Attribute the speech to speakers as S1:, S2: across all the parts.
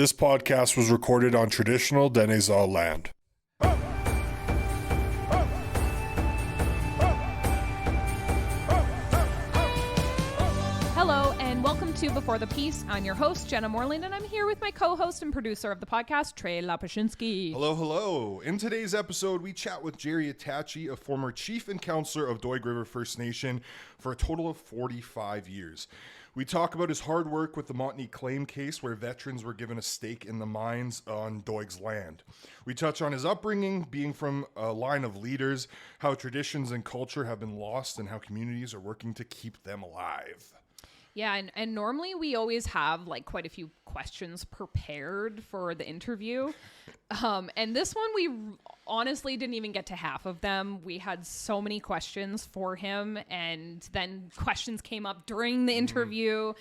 S1: This podcast was recorded on traditional Denizal land.
S2: Hello and welcome to Before the Peace. I'm your host, Jenna Moreland, and I'm here with my co-host and producer of the podcast, Trail Acko.
S1: Hello, hello. In today's episode, we chat with Gerry Attachie, a former chief and councillor of Doig River First Nation for a total of 45 years. We talk about his hard work with the Montney claim case where veterans were given a stake in the mines on Doig's land. We touch on his upbringing, being from a line of leaders, how traditions and culture have been lost, and how communities are working to keep them alive.
S2: Yeah, and normally we always have like quite a few questions prepared for the interview. And this one, we honestly didn't even get to half of them. We had so many questions for him, and then questions came up during the interview.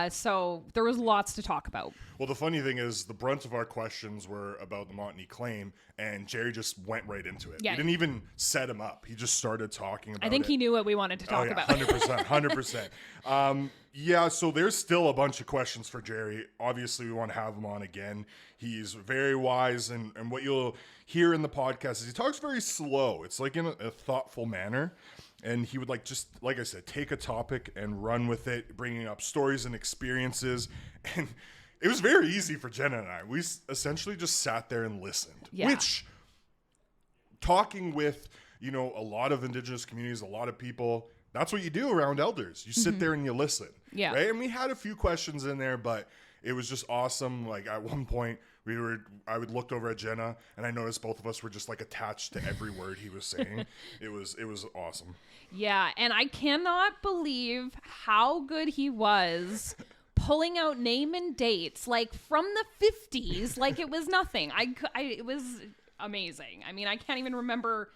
S2: So there was lots to talk about.
S1: Well, the funny thing is the brunt of our questions were about the Montney claim, and Gerry just went right into it.
S2: Yeah.
S1: We didn't even set him up. He just started talking about it.
S2: I think he knew what we wanted to talk about.
S1: 100%. Yeah, so there's still a bunch of questions for Gerry. Obviously, we want to have him on again. He's very wise, and what you'll hear in the podcast is he talks very slow. It's like in a thoughtful manner, and he would like I said, take a topic and run with it, bringing up stories and experiences. And it was very easy for Jenna and I. We essentially just sat there and listened, which talking with, a lot of Indigenous communities, a lot of people, that's what you do around elders. You sit there and you listen.
S2: Yeah.
S1: Right. And we had a few questions in there, but it was just awesome. Like at one point I would looked over at Jenna and I noticed both of us were just like attached to every word he was saying. It was awesome.
S2: Yeah. And I cannot believe how good he was pulling out name and dates, like from the 50s, like it was nothing. It was amazing. I mean, I can't even remember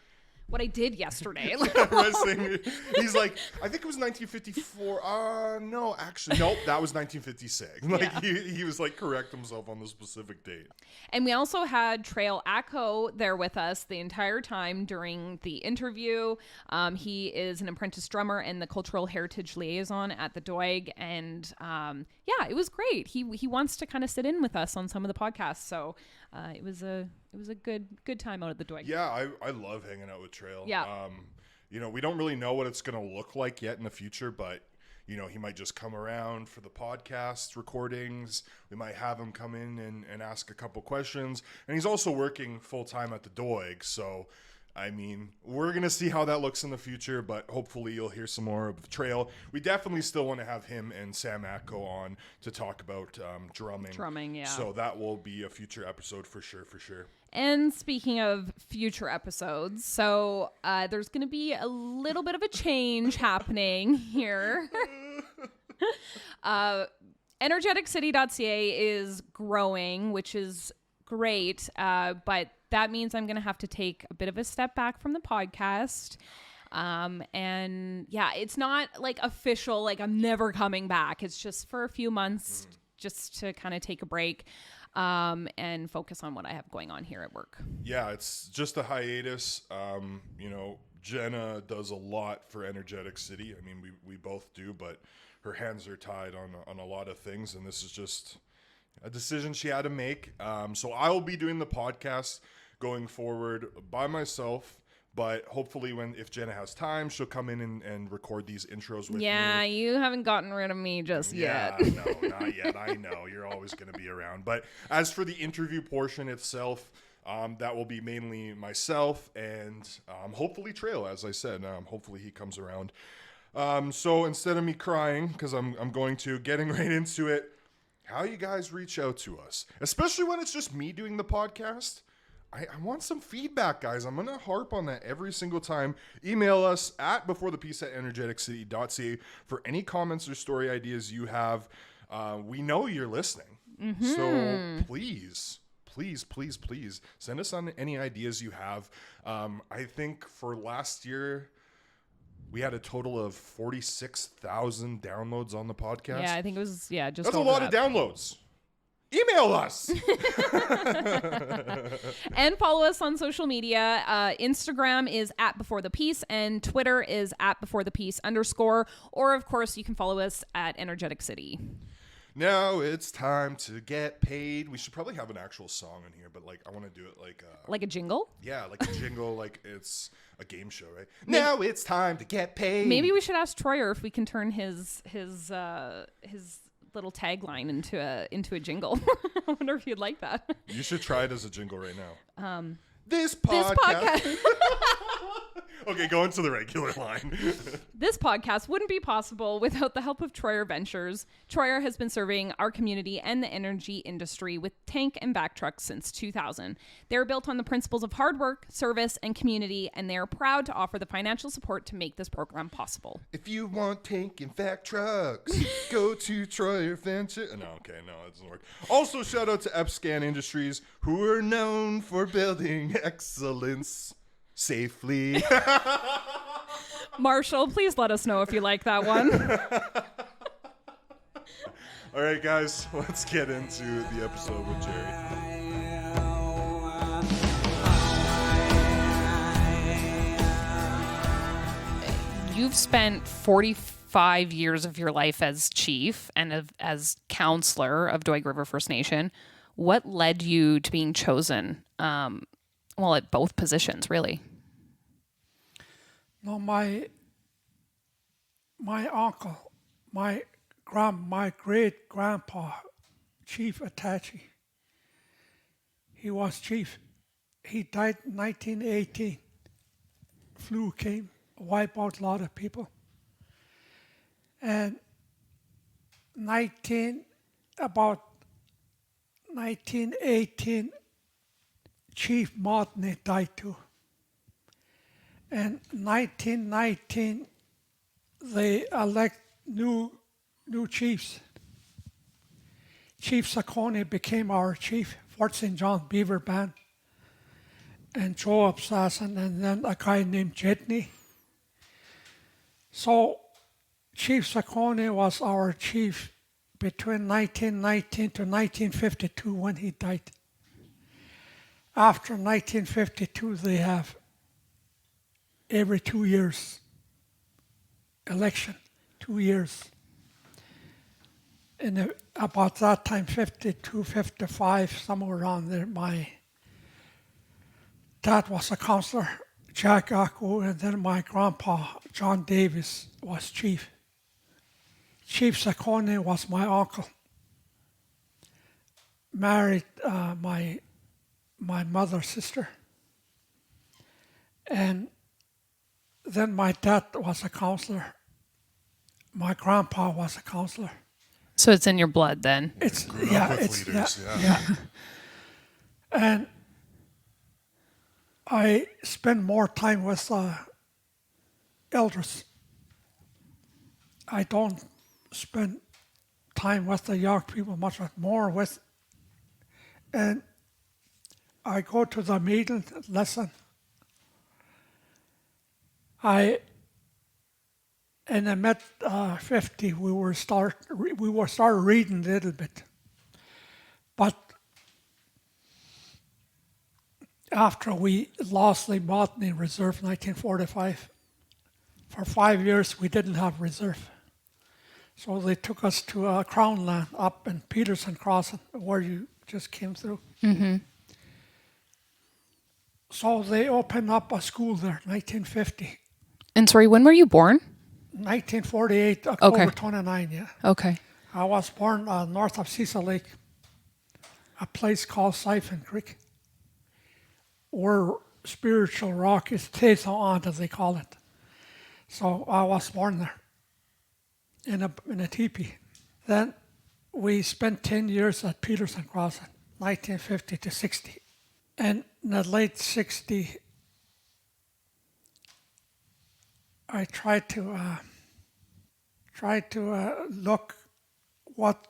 S2: what I did yesterday.
S1: He's like, I think it was 1954. No, actually, nope, that was 1956. He was like correct himself on the specific date.
S2: And we also had Trail Acko there with us the entire time during the interview. He is an apprentice drummer and the cultural heritage liaison at the Doig. And it was great. He wants to kind of sit in with us on some of the podcasts. So it was a good time out at the Doig.
S1: Yeah, I love hanging out with Trail.
S2: Yeah.
S1: We don't really know what it's going to look like yet in the future, but he might just come around for the podcast recordings. We might have him come in and ask a couple questions. And he's also working full time at the Doig. So, I mean, we're going to see how that looks in the future, but hopefully you'll hear some more of the Trail. We definitely still want to have him and Sam Atko on to talk about drumming.
S2: Drumming, yeah.
S1: So that will be a future episode for sure.
S2: And speaking of future episodes, so there's going to be a little bit of a change happening here. Energeticcity.ca is growing, which is great, but that means I'm going to have to take a bit of a step back from the podcast. It's not like official, like I'm never coming back. It's just for a few months just to kind of take a break. And focus on what I have going on here at work. Yeah,
S1: it's just a hiatus. Jenna does a lot for Energetic City. I mean, we both do, but her hands are tied on a lot of things, and this is just a decision she had to make. So I will be doing the podcast going forward by myself. But hopefully if Jenna has time, she'll come in and record these intros with me.
S2: Yeah, you haven't gotten rid of me just yet.
S1: No, not yet. I know. You're always going to be around. But as for the interview portion itself, that will be mainly myself and hopefully Trail, as I said. Hopefully he comes around. So instead of me crying, because I'm getting right into it, how you guys reach out to us, especially when it's just me doing the podcast. I want some feedback, guys. I'm going to harp on that every single time. Email us at beforethepeace@energeticcity.ca for any comments or story ideas you have. We know you're listening. Mm-hmm. So please send us on any ideas you have. I think for last year, we had a total of 46,000 downloads on the podcast.
S2: Yeah, I think it was, just
S1: That's a lot of downloads. Email us.
S2: And follow us on social media. Instagram is @beforethepeace and Twitter is @beforethepeace_. Or of course you can follow us at Energetic City.
S1: Now it's time to get paid. We should probably have an actual song in here, but like I want to do it
S2: like a jingle.
S1: yeah, like a jingle, like it's a game show, right? Now it's time to get paid.
S2: Maybe we should ask Troyer if we can turn his little tagline into a jingle. I wonder if you'd like that.
S1: You should try it as a jingle right now. This podcast. Okay, go into the regular line.
S2: This podcast wouldn't be possible without the help of Troyer Ventures. Troyer has been serving our community and the energy industry with tank and back trucks since 2000. They're built on the principles of hard work, service, and community, and they are proud to offer the financial support to make this program possible.
S1: If you want tank and back trucks, go to Troyer Ventures. No, okay, no, it doesn't work. Also, shout out to Epscan Industries, who are known for building excellence safely.
S2: Marshall, please let us know if you like that one.
S1: All right, guys, let's get into the episode with Gerry.
S2: You've spent 45 years of your life as chief and as councillor of Doig River First Nation. What led you to being chosen, at both positions, really?
S3: No, my uncle, my great grandpa, Chief Attachie. He was chief. He died in 1918. Flu came, wiped out a lot of people. And about 1918, Chief Montney died too. And 1919, they elect new chiefs. Chief Saccone became our chief, Fort St. John Beaver Band, and Joe Assassin, and then a guy named Jetney. So Chief Saccone was our chief between 1919 to 1952 when he died. After 1952, they have every 2 years election, 2 years. And about that time, 52, 55, somewhere around there, my dad was a councillor, Trail Acko, and then my grandpa, John Davis, was chief. Chief Saccone was my uncle. Married my mother's sister. And then my dad was a councillor. My grandpa was a councillor.
S2: So it's in your blood then?
S3: It's
S1: Grew up with leaders,
S3: yeah. And I spend more time with elders. I don't spend time with the young people much, but more with, and I go to the meeting, listen. In the mid 50, we were start reading a little bit, but after we lost the Montney Reserve in 1945, for 5 years we didn't have reserve, so they took us to Crown Land up in Peterson Crossing, where you just came through.
S2: Mm-hmm.
S3: So they opened up a school there, 1950.
S2: And sorry, when were you born?
S3: 1948, October 29, yeah.
S2: Okay.
S3: I was born north of Cecil Lake, a place called Siphon Creek, where spiritual rock is Teson, as they call it. So I was born there in a teepee. Then we spent 10 years at Peterson Crossing, 1950 to 60. And in the late 60, I tried to look what,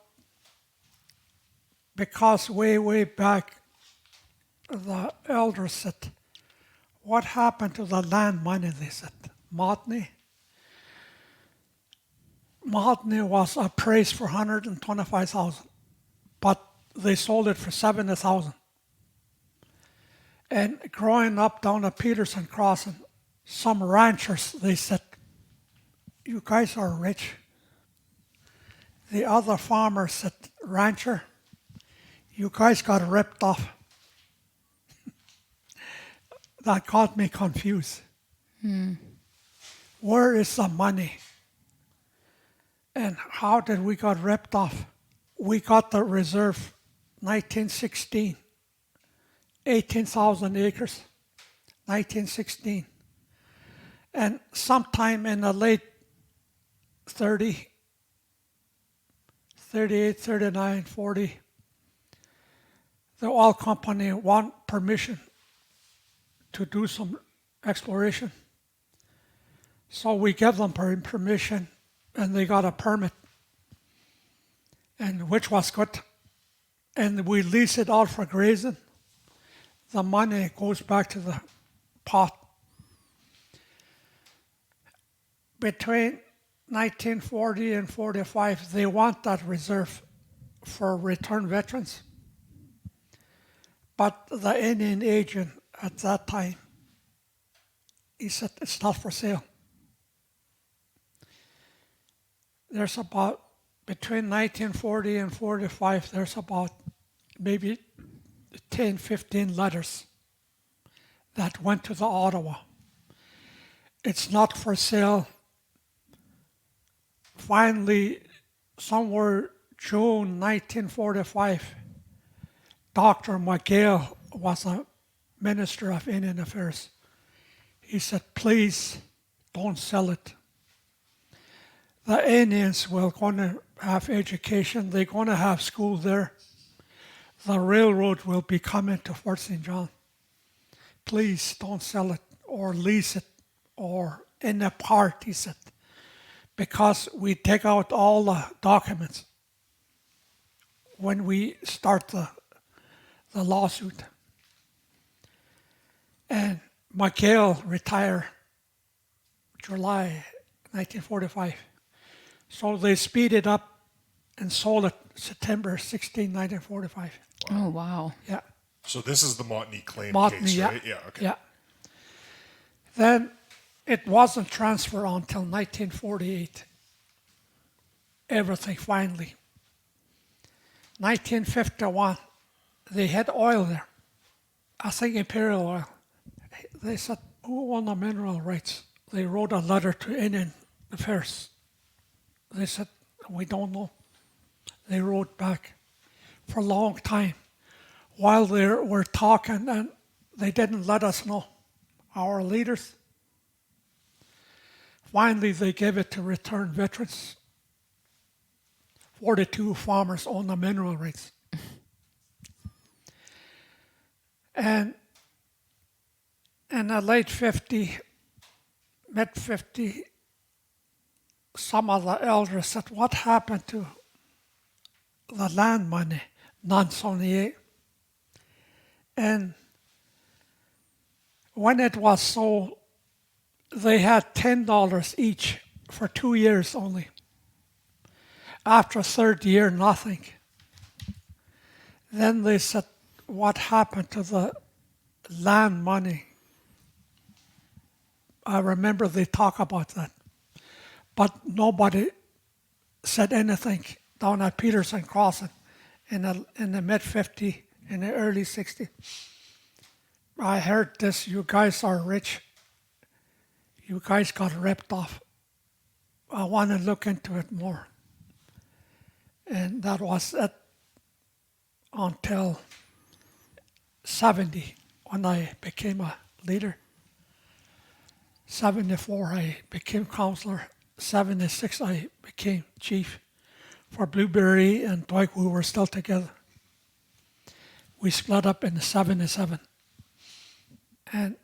S3: because way back the elders said, what happened to the land money, they said. Montney was appraised for 125,000, but they sold it for 70,000. And growing up down at Peterson Crossing, some ranchers, they said, you guys are rich. The other farmer said, rancher, you guys got ripped off. That got me confused. Where is the money? And how did we got ripped off? We got the reserve 1916, 18,000 acres, 1916. And sometime in the late 38, 39, 40, the oil company want permission to do some exploration. So we give them permission, and they got a permit, and which was good. And we lease it out for grazing. The money goes back to the pot. Between 1940 and 45, they want that reserve for returned veterans. But the Indian agent at that time, he said, it's not for sale. There's about, between 1940 and 45, there's about maybe 10, 15 letters that went to the Ottawa. It's not for sale. Finally, somewhere June 1945, Dr. McGill was a minister of Indian Affairs. He said, please don't sell it. The Indians were going to have education. They're going to have school there. The railroad will be coming to Fort St. John. Please don't sell it or lease it or in a part, he said, because we take out all the documents when we start the lawsuit. And McGill retired July 1945. So they speeded up and sold it September 16, 1945.
S2: Wow. Oh, wow.
S3: Yeah.
S1: So this is the Montney claim
S3: Montney,
S1: case,
S3: yeah.
S1: right? Yeah, okay.
S3: Yeah. Then it wasn't transferred until 1948. Everything finally. 1951, they had oil there. I think Imperial Oil. They said, who won the mineral rights? They wrote a letter to Indian Affairs. They said, we don't know. They wrote back for a long time while they were talking, and they didn't let us know, our leaders. Finally, they gave it to returned veterans. 42 farmers own the mineral rights. And in the late 50s, mid 50s, some of the elders said, what happened to the land money, non-78? And when it was sold, they had $10 each for 2 years only. After third year, nothing. Then they said, what happened to the land money? I remember they talk about that. But nobody said anything down at Peterson Crossing in the mid-50s, in the early 60s. I heard this, you guys are rich. You guys got ripped off. I want to look into it more. And that was it until 70 when I became a leader. 74 I became councillor. 76 I became chief. For Blueberry and Doig, we were still together. We split up in 77. And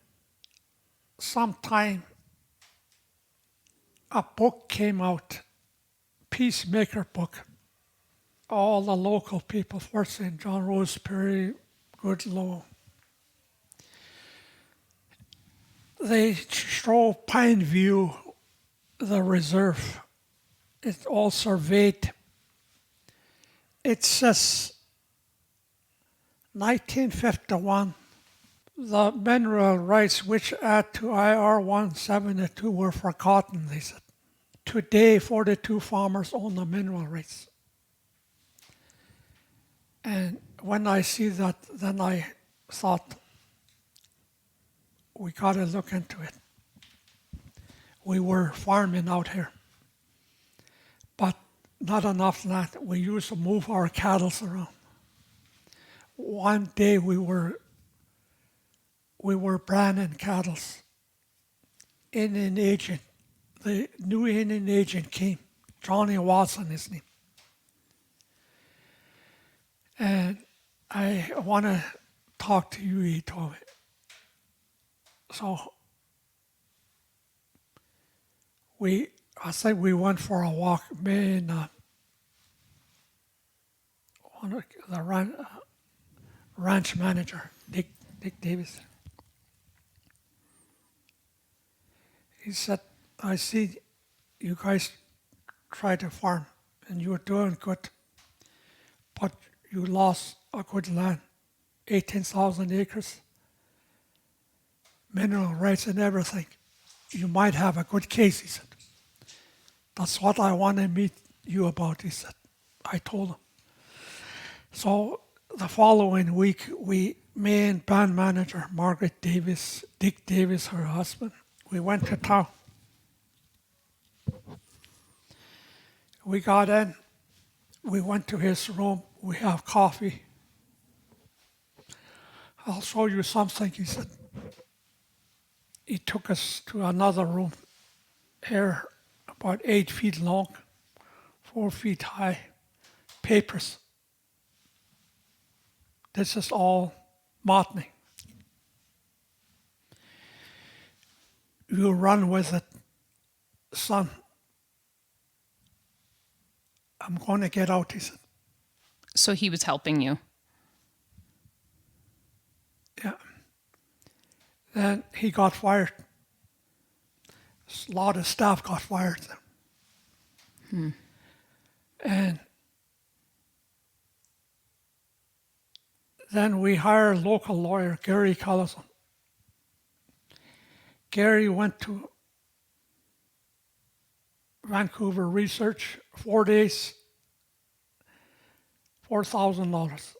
S3: sometime a book came out, Peacemaker book. All the local people, Fort St. John, Roseberry, Goodlow. They show Pine View, the reserve. It's all surveyed. It says 1951, the mineral rights which add to IR 172 were forgotten, they said. Today, 42 farmers own the mineral rights. And when I see that, then I thought, we got to look into it. We were farming out here, but not enough land. We used to move our cattle around. One day we were branding cattle. Indian agent, the new Indian agent came, Johnny Watson, his name. And I want to talk to you, he told me. So I think we went for a walk, me and one of the ranch manager, Dick Davis. He said, I see you guys try to farm and you're doing good, but you lost a good land, 18,000 acres, mineral rights and everything. You might have a good case, he said. That's what I want to meet you about, he said. I told him. So the following week, me and band manager Margaret Davis, Dick Davis, her husband, we went to town. We got in, we went to his room, we have coffee. I'll show you something, he said. He took us to another room, here about 8 feet long, 4 feet high, papers. This is all Montney. You run with it, son. I'm going to get out, he said.
S2: So he was helping you.
S3: Yeah. Then he got fired. A lot of staff got fired. And then we hired a local lawyer, Gerry Attachie. Gerry went to Vancouver research, 4 days, $4,000.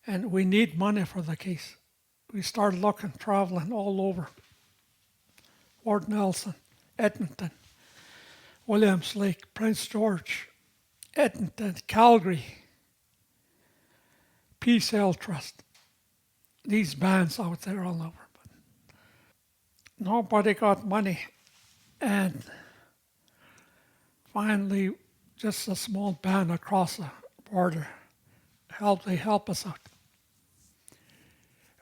S3: And we need money for the case. We started looking, traveling all over. Fort Nelson, Edmonton, Williams Lake, Prince George, Edmonton, Calgary, Peace Hill Trust. These bands out there all over. But nobody got money. And finally, just a small band across the border they help us out.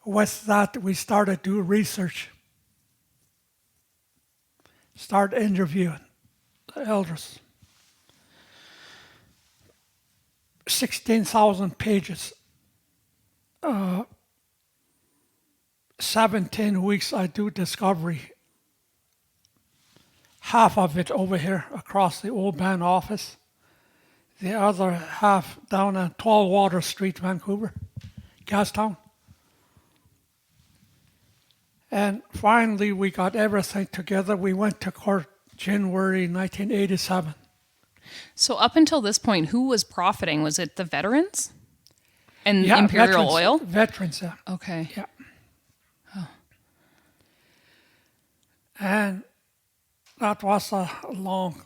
S3: With that, we started to do research. Start interviewing the elders. 16,000 pages. 17 weeks I do discovery. Half of it over here across the old band office. The other half down on 12 Water Street, Vancouver, Gastown. And finally, we got everything together. We went to court January 1987.
S2: So up until this point, who was profiting? Was it the veterans? And
S3: Yeah,
S2: Imperial Oil?
S3: Veterans, yeah.
S2: Okay.
S3: Yeah. And that was a long,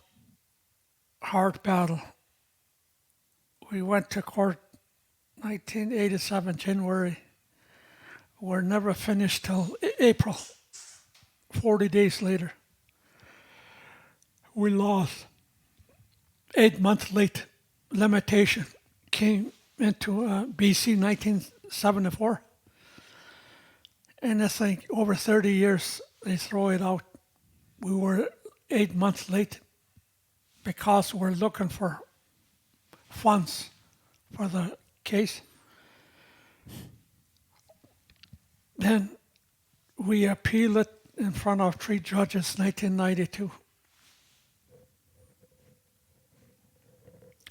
S3: hard battle. We went to court 1987, January. We're never finished till April, 40 days later. We lost. 8 months late limitation came into BC 1974. And I think over 30 years, they throw it out. We were 8 months late because we're looking for funds for the case. Then we appealed it in front of 3 judges, 1992.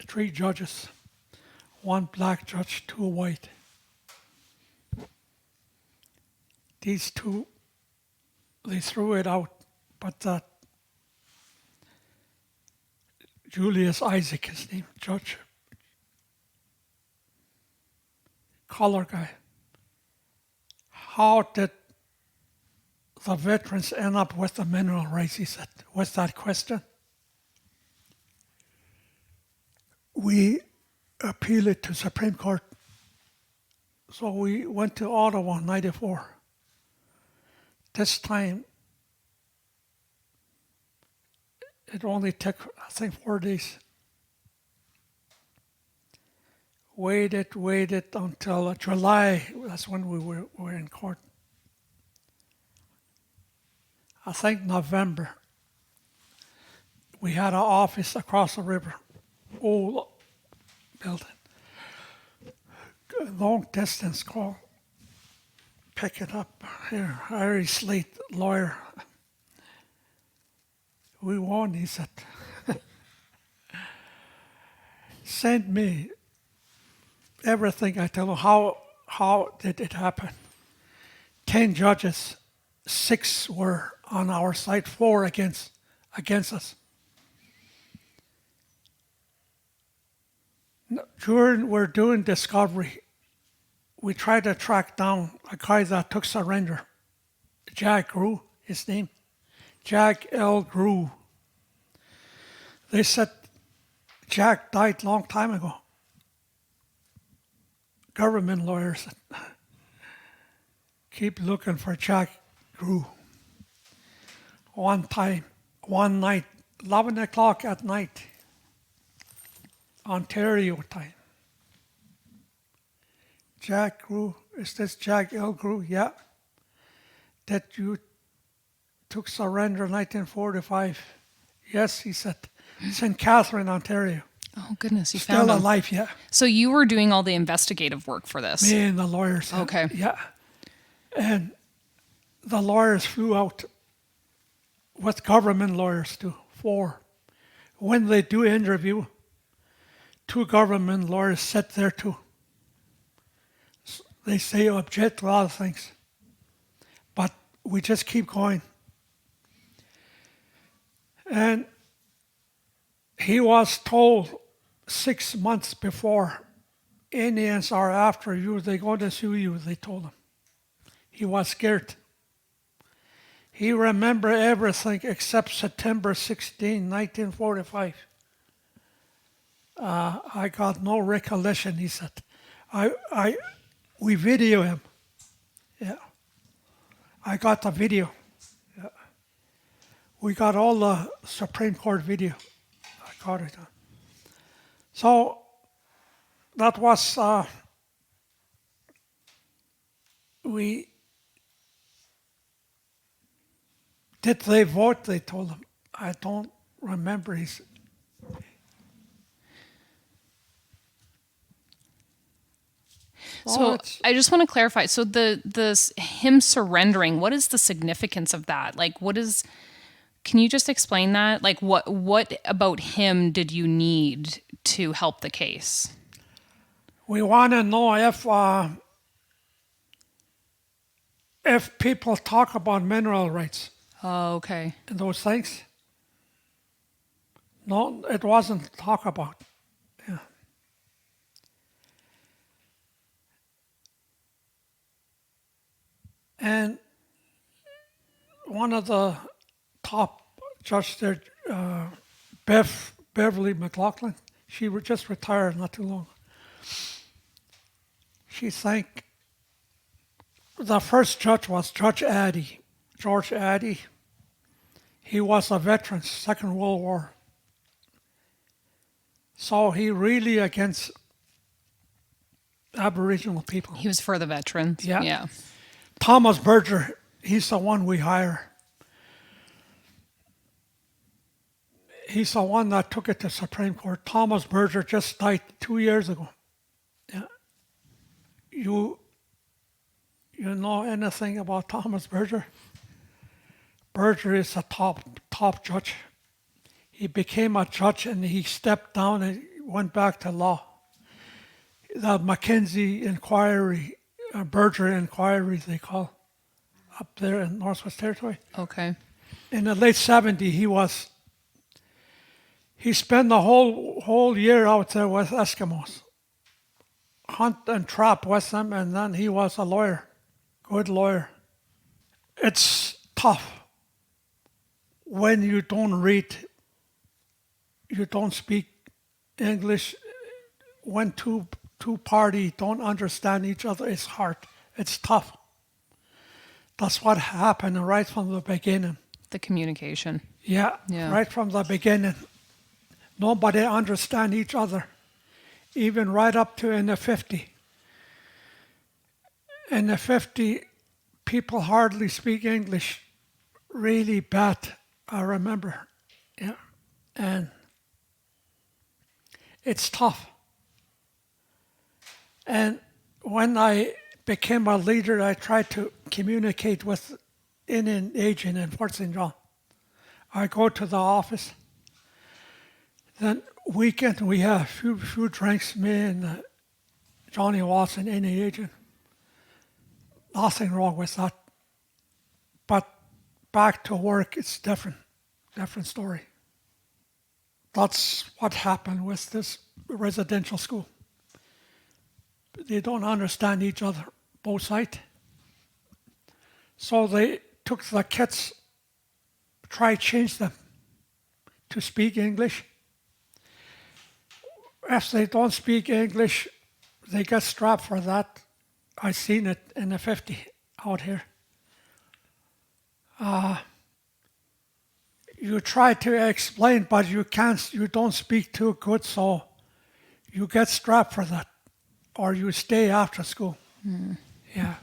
S3: 3 judges, 1 black judge, 2 white. These 2, they threw it out, but that Julius Isaac, his name, judge, color guy. How did the veterans end up with the mineral rights, he said, was that question. We appealed it to Supreme Court. So we went to Ottawa in 94. This time, it only took, I think, 4 days. Waited until July. That's when we were in court. I think November. We had an office across the river, old building. Long distance call. Pick it up here. Harry Slate, lawyer. We won, he said. Send me everything. I tell him, how did it happen? 10 judges, 6 were on our side, 4 against us. During we're doing discovery, we tried to track down a guy that took surrender. Jack Grew, his name. Jack L. Grew. They said Jack died long time ago. Government lawyers said, keep looking for Jack Grew. One night, 11 o'clock at night, Ontario time. Jack Grew, is this Jack L. Grew? Yeah. That you took surrender in 1945. Yes, he said. St. Catherine, Ontario.
S2: Oh, goodness. You
S3: Still
S2: found him.
S3: alive, yeah.
S2: So you were doing all the investigative work for this?
S3: Me and the lawyers.
S2: Okay.
S3: Yeah. And the lawyers flew out with government lawyers too, 4. When they do interview, 2 government lawyers sit there too. They say object to a lot of things. But we just keep going. And he was told 6 months before, Indians are after you, they're going to sue you, they told him. He was scared. He remembered everything except September 16, 1945. I got no recollection, he said. We video him. Yeah. I got the video. Yeah. We got all the Supreme Court video. I got it. So that was, did they vote? They told him. I don't remember.
S2: So I just want to clarify. So him surrendering, what is the significance of that? Like, can you just explain that? Like, what about him did you need to help the case?
S3: We want to know if people talk about mineral rights.
S2: Oh, okay.
S3: And those things. No, it wasn't talk about. Yeah. And one of the top judges there, Beverly McLaughlin, she just retired not too long. She thanked, the first judge was Judge Addy, George Addy. He was a veteran, Second World War. So he really against Aboriginal people.
S2: He was for the veterans. Yeah.
S3: Thomas Berger, he's the one we hire. He's the one that took it to Supreme Court. Thomas Berger just died 2 years ago. Yeah. You know anything about Thomas Berger? Berger is a top judge. He became a judge and he stepped down and went back to law. The Mackenzie inquiry, Berger inquiry they call, up there in Northwest Territory.
S2: Okay.
S3: In the late 70s, he spent the whole year out there with Eskimos, hunt and trap with him, and then he was a lawyer, good lawyer. It's tough when you don't read, you don't speak English, when two parties don't understand each other. It's hard. It's tough. That's what happened right from the beginning.
S2: The communication.
S3: Yeah,
S2: Yeah.
S3: right from the beginning. Nobody understand each other, even right up to in the 50. In the 50, people hardly speak English, really bad, I remember. Yeah, and it's tough. And when I became a leader, I tried to communicate with Indian agent in Fort St. John. I go to the office. Then weekend we have a few drinks, me and Johnny Watson, Indian agent. Nothing wrong with that. But back to work, it's different story. That's what happened with this residential school. They don't understand each other, both sides. So they took the kids, tried to change them to speak English. If they don't speak English, they get strapped for that. I seen it in the 50 out here. You try to explain, but you can't. You don't speak too good, so you get strapped for that, or you stay after school. Yeah.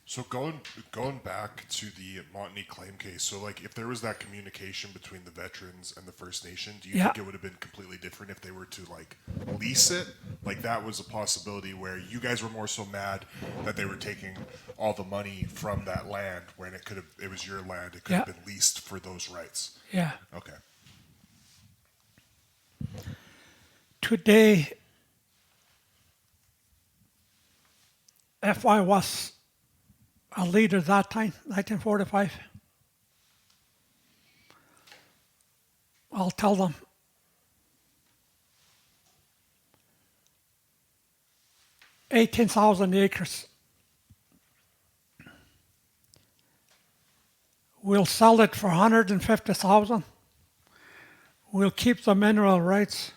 S1: So going back to the Montney claim case, so like if there was that communication between the veterans and the First Nation, do you
S3: Yeah.
S1: think it would have been completely different if they were to like lease it? Like that was a possibility where you guys were more so mad that they were taking all the money from that land when it was your land. It could have
S3: Yeah.
S1: been leased for those rights.
S3: Yeah.
S1: Okay.
S3: Today, if I was a leader that time, 1945, I'll tell them, 18,000 acres. We'll sell it for 150,000. We'll keep the mineral rights.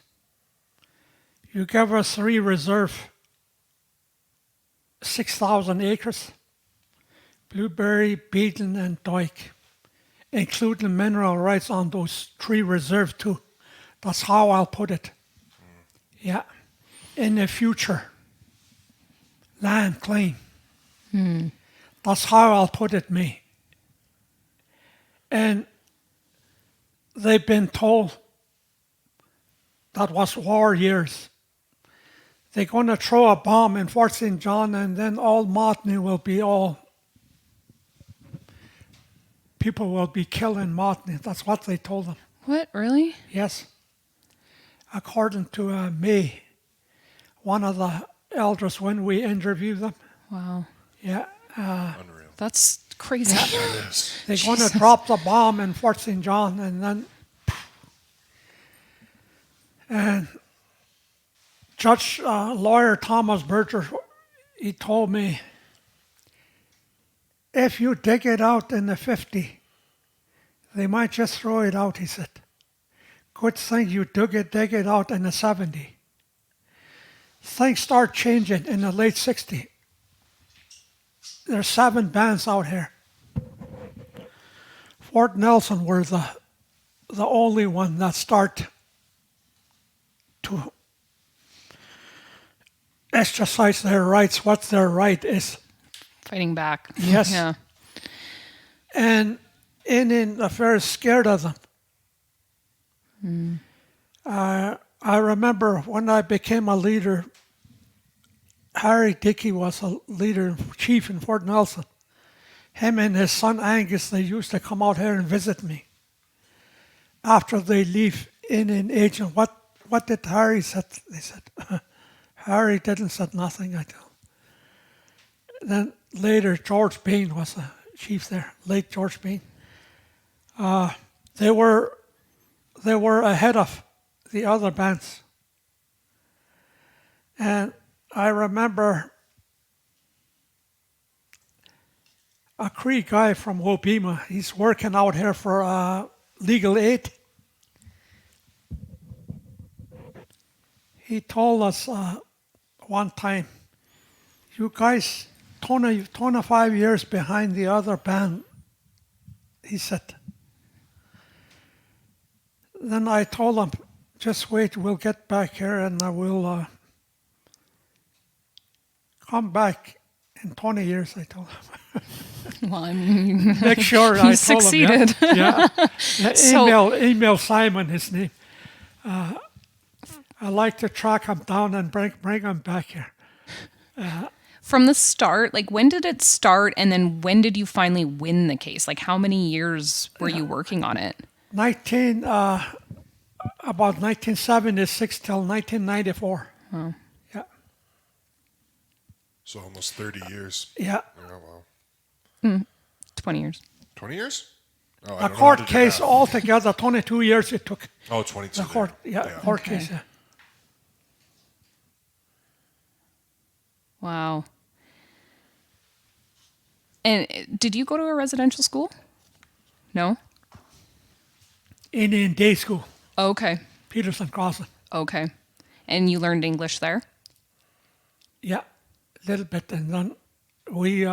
S3: You give us 3 reserve, 6,000 acres, blueberry, beetle, and doig, including mineral rights on those 3 reserves too. That's how I'll put it. Yeah. In the future, land claim. That's how I'll put it, me. And they've been told that was war years. They're going to throw a bomb in Fort St. John, and then all Montney will be people will be killed in Montney. That's what they told them.
S2: What, really?
S3: Yes. According to May, one of the elders, when we interviewed them.
S2: Wow.
S3: Yeah.
S1: Unreal.
S2: That's crazy.
S3: They're going to drop the bomb in Fort St. John, and lawyer Thomas Berger, he told me, if you dig it out in the 50, they might just throw it out, he said. Good thing you dig it out in the 70. Things start changing in the late 60. There's 7 bands out here. Fort Nelson were the only one that start to exercise their rights, what their right is.
S2: Fighting back.
S3: Yes.
S2: Yeah.
S3: And Indian affairs scared of them. I remember when I became a leader, Harry Dickey was a leader, chief in Fort Nelson. Him and his son Angus, they used to come out here and visit me. After they leave Indian agent, what did Harry said? They said, Harry didn't said nothing, I tell. Then later, George Bain was a chief there, late George Bain. They were ahead of the other bands. And I remember a Cree guy from Wobema, he's working out here for legal aid. He told us one time, you guys, 25 years behind the other band, he said. Then I told him, just wait, we'll get back here and I will come back in 20 years, I told him.
S2: Well, I mean,
S3: Make sure
S2: he
S3: I
S2: succeeded.
S3: told him. Yeah.
S2: So-
S3: email Simon, his name. I like to track him down and bring him back here.
S2: From the start, like when did it start and then when did you finally win the case? Like how many years were you working on it?
S3: About 1976 till 1994.
S2: Oh.
S3: Yeah.
S1: So almost 30 years.
S3: Yeah.
S1: Oh, wow.
S2: 20 years.
S1: 20 years? Oh, I
S3: The
S1: don't know how
S3: court
S1: to do
S3: case
S1: that.
S3: altogether, 22 years it took.
S1: Oh, 22.
S3: The court,
S1: there.
S3: court
S2: Okay.
S3: case. Yeah.
S2: Wow. And did you go to a residential school? No?
S3: Indian Day School,
S2: Okay.
S3: Peterson Crossing.
S2: Okay. And you learned English there?
S3: Yeah, a little bit. And then we,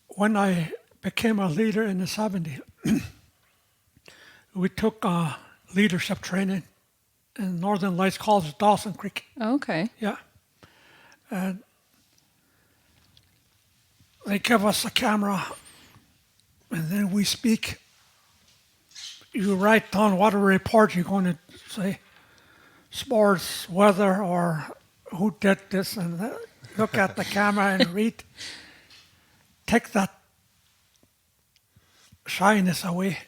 S3: when I became a leader in the 70s, we took leadership training in Northern Lights College, Dawson Creek.
S2: Okay.
S3: Yeah. And they give us a camera and then we speak. You write down what a report you're going to say, sports, weather, or who did this, and look at the camera and read. Take that shyness away.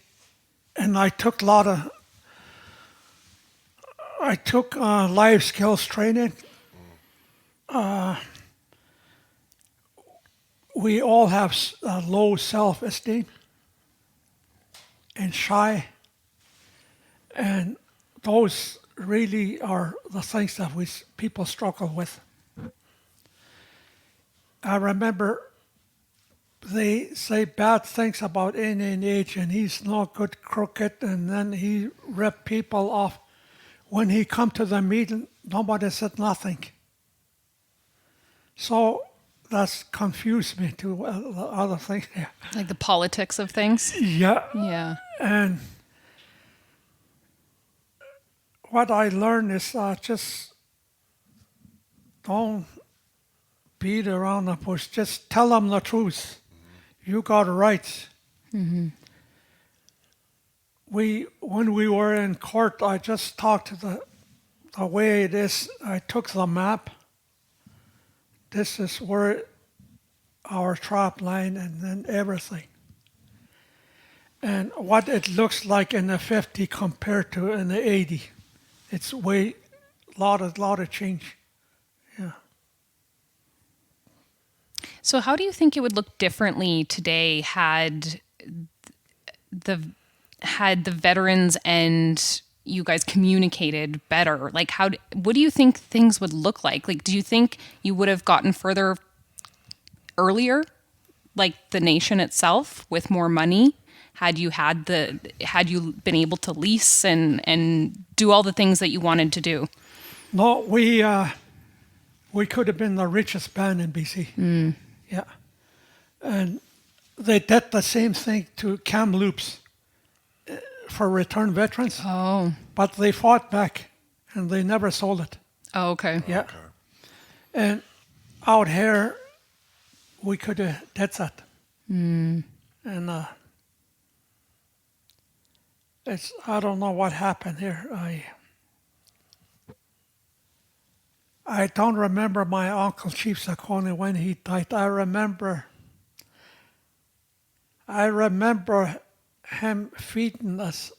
S3: And I took life skills training. We all have low self-esteem and shy, and those really are the things that people struggle with. I remember they say bad things about NNH and he's not good crooked, and then he ripped people off. When he come to the meeting, nobody said nothing. So that's confused me to other things. Yeah.
S2: Like the politics of things?
S3: Yeah.
S2: Yeah.
S3: And what I learned is just don't beat around the bush. Just tell them the truth. You got rights.
S2: Mm-hmm.
S3: When we were in court, I just talked to the way it is. I took the map. This is where our trap line and then everything. And what it looks like in the 50 compared to in the 80. It's lot of change. Yeah.
S2: So how do you think it would look differently today had the veterans and you guys communicated better? Like what do you think things would look like? Like, do you think you would have gotten further earlier, like the nation itself, with more money? Had you been able to lease and do all the things that you wanted to do?
S3: No, we could have been the richest band in BC.
S2: Mm.
S3: Yeah. And they did the same thing to Kamloops for returned veterans,
S2: Oh.
S3: but they fought back and they never sold it.
S2: Oh, okay.
S3: Yeah.
S1: Okay.
S3: And out here, we could have did that.
S2: Mm.
S3: And I don't know what happened here. I don't remember my uncle Chief Sakoni when he died. I remember him feeding us.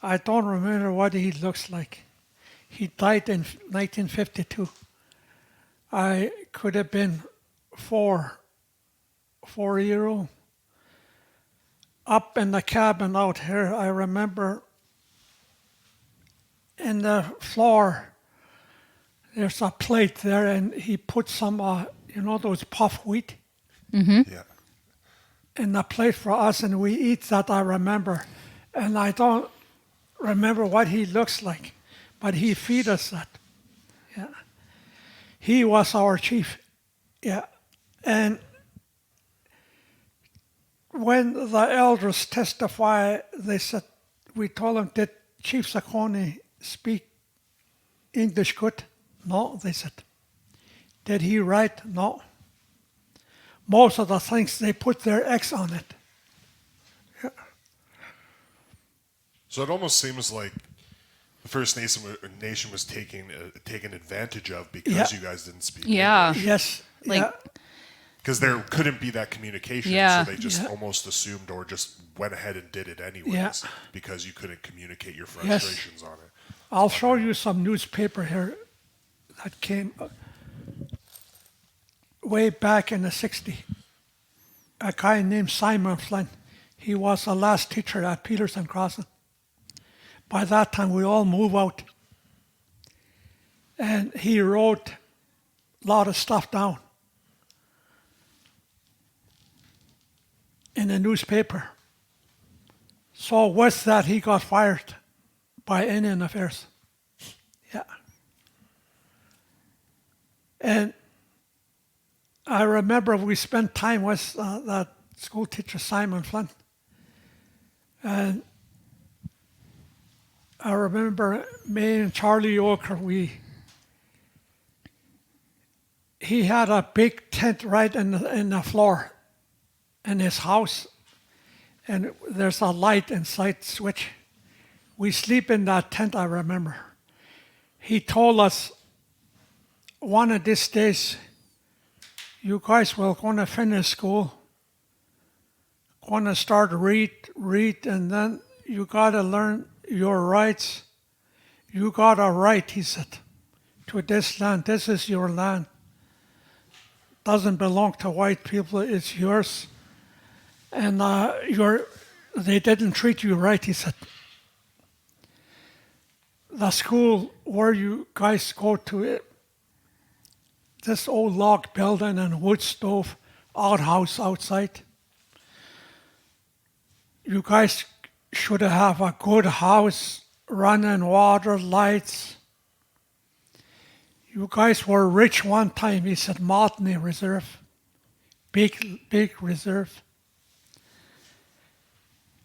S3: I don't remember what he looks like. He died in 1952. I could have been 4-year-old. Up in the cabin out here, I remember in the floor, there's a plate there, and he put some, those puff wheat
S1: Yeah.
S3: in the plate for us, and we eat that, I remember. And I don't remember what he looks like, but he feed us that. Yeah. He was our chief. Yeah. And when the elders testify, they said, we told them, did Chief Saccone speak English good? No, they said. Did he write? No. Most of the things, they put their X on it. Yeah.
S1: So it almost seems like the First Nation was taken advantage of because you guys didn't speak
S2: Yeah.
S1: English.
S3: Yes.
S2: Like-
S3: yeah.
S1: Because there couldn't be that communication,
S2: Yeah.
S1: so they just almost assumed or just went ahead and did it anyways
S3: Yeah.
S1: because you couldn't communicate your
S3: Yes.
S1: frustrations on it.
S3: I'll show you some newspaper here that came way back in the 60s. A guy named Simon Flynn. He was the last teacher at Peterson Crossing. By that time, we all moved out. And he wrote a lot of stuff down in the newspaper. So with that, he got fired by Indian Affairs. Yeah. And I remember we spent time with that school teacher, Simon Flynn. And I remember me and Charlie Oker, he had a big tent right in the floor in his house. And there's a light inside switch. We sleep in that tent, I remember. He told us, one of these days, you guys will going to finish school, going to start read, and then you got to learn your rights. You got a right, he said, to this land. This is your land. Doesn't belong to white people, it's yours. And they didn't treat you right, he said. The school where you guys go to, this old log building and wood stove outhouse outside. You guys should have a good house, running water, lights. You guys were rich one time, he said, Montney Reserve. Big reserve.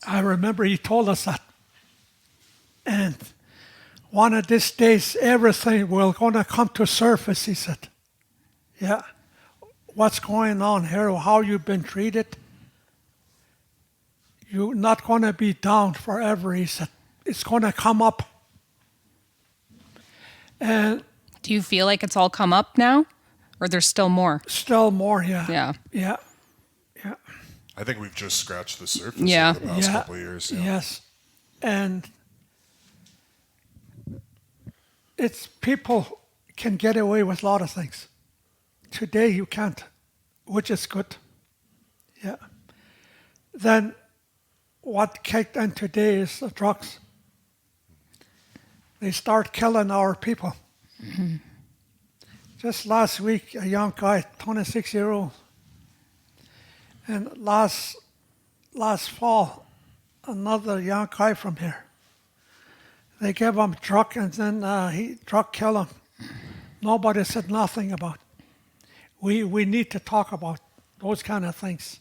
S3: I remember he told us that. And one of these days, everything will gonna come to surface, he said. Yeah. What's going on here? How you've been treated? You're not gonna be down forever, he said. It's gonna come up. And
S2: Do you feel like it's all come up now? Or there's still more?
S3: still more, yeah.
S2: Yeah.
S3: Yeah. Yeah.
S1: I think we've just scratched the surface
S2: Yeah.
S1: in the past
S3: Yeah.
S1: couple of years. Yeah.
S3: Yes. And it's people can get away with a lot of things. Today you can't, which is good. Yeah. Then what kicked in today is the drugs. They start killing our people.
S2: Mm-hmm.
S3: Just last week, a young guy, 26-year-old, and last fall, another young guy from here. They gave him drug, and then drug killed him. Nobody said nothing about it. We need to talk about those kind of things.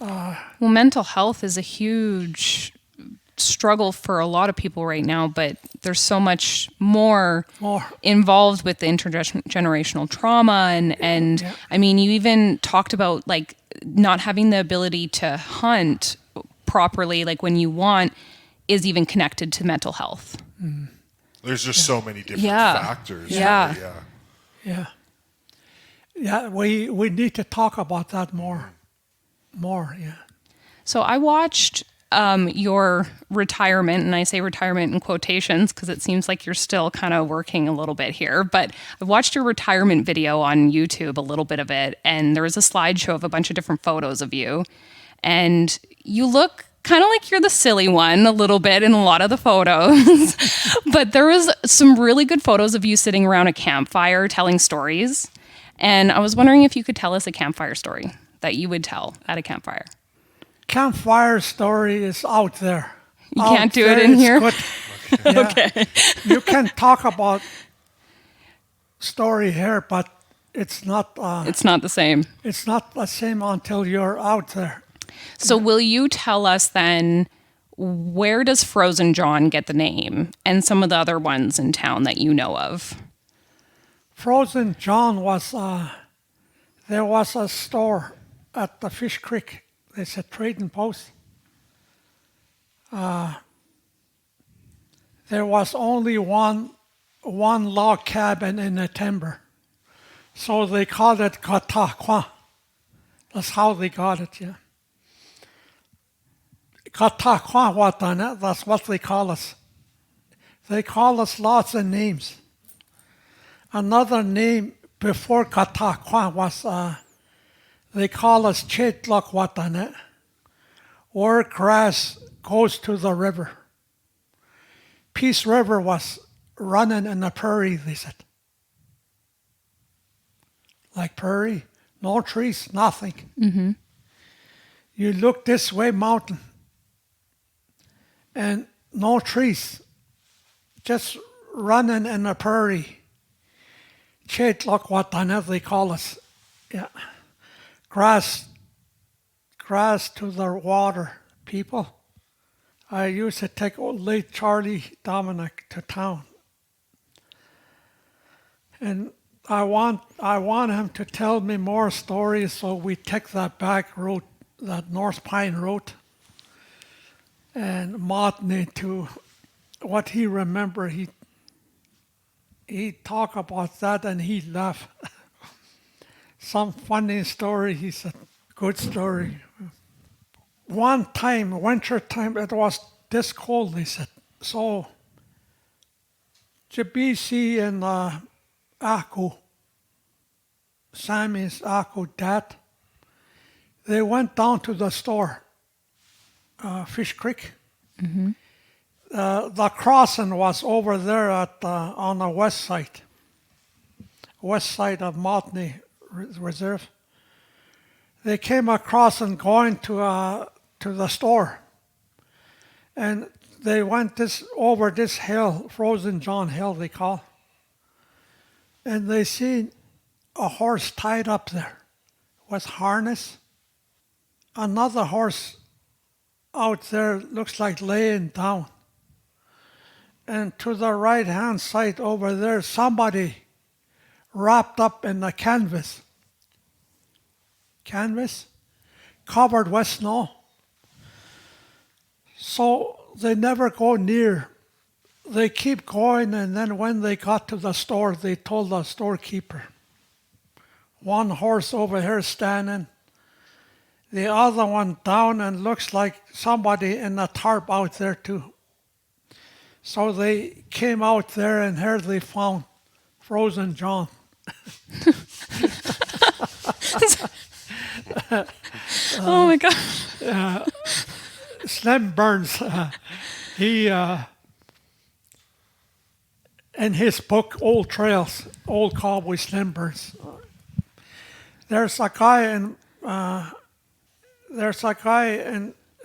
S2: Well, mental health is a huge struggle for a lot of people right now, but there's so much more involved with the intergenerational trauma and
S3: Yeah.
S2: I mean, you even talked about like not having the ability to hunt properly, like when you want, is even connected to mental health.
S1: There's just so many different
S2: Yeah.
S1: factors.
S2: Yeah.
S1: Yeah.
S3: Yeah. Yeah, we need to talk about that more. Yeah.
S2: So I watched your retirement, and I say retirement in quotations because it seems like you're still kind of working a little bit here, but I watched your retirement video on YouTube, a little bit of it, and there was a slideshow of a bunch of different photos of you, and you look
S4: kind of like you're the silly one a little bit in a lot of the photos. But there was some really good photos of you sitting around a campfire telling stories. And I was wondering if you could tell us a campfire story that you would tell at a campfire.
S3: Campfire story is out there.
S4: You can't do it in
S3: it's
S4: here?
S3: Good. Yeah.
S4: Okay.
S3: You can talk about story here, but it's not.
S4: It's not the same.
S3: It's not the same until you're out there.
S4: So will you tell us then, where does Frozen John get the name and some of the other ones in town that you know of?
S3: Frozen John was. There was a store at the Fish Creek. It's a trading post. There was only one log cabin in the timber. So they called it Kataqua. That's how they got it, yeah. Kataqua Watana, that's what they call us. They call us lots of names. Another name before Kataqua was, they call us Chetlak Watana, or grass goes to the river. Peace River was running in the prairie, they said. Like prairie, no trees, nothing.
S4: Mm-hmm.
S3: You look this way, mountain, and no trees, just running in the prairie. Chetlak Watana, they call us. Yeah. Grass to the water, people. I used to take old late Charlie Dominic to town. And I want him to tell me more stories, so we take that back road, that North Pine Road, and Montney to what he remember. He talk about that and he laugh. Some funny story, he said, good story. One time, winter time, it was this cold, they said. So, JBC and Akko, Sammy's Akko dad, they went down to the store, Fish Creek.
S4: Mm-hmm.
S3: The crossing was over there on the west side of Montney Reserve. They came across and going to the store, and they went over this hill, Frozen John Hill they call, and they seen a horse tied up there with harness. Another horse out there looks like laying down. And to the right-hand side over there, somebody wrapped up in a canvas, covered with snow. So they never go near. They keep going, and then when they got to the store, they told the storekeeper, one horse over here standing, the other one down, and looks like somebody in a tarp out there too. So they came out there, and here they found Frozen John.
S4: Oh my God.
S3: Slim Burns, he, in his book, Old Trails, Old Cowboy Slim Burns, there's a guy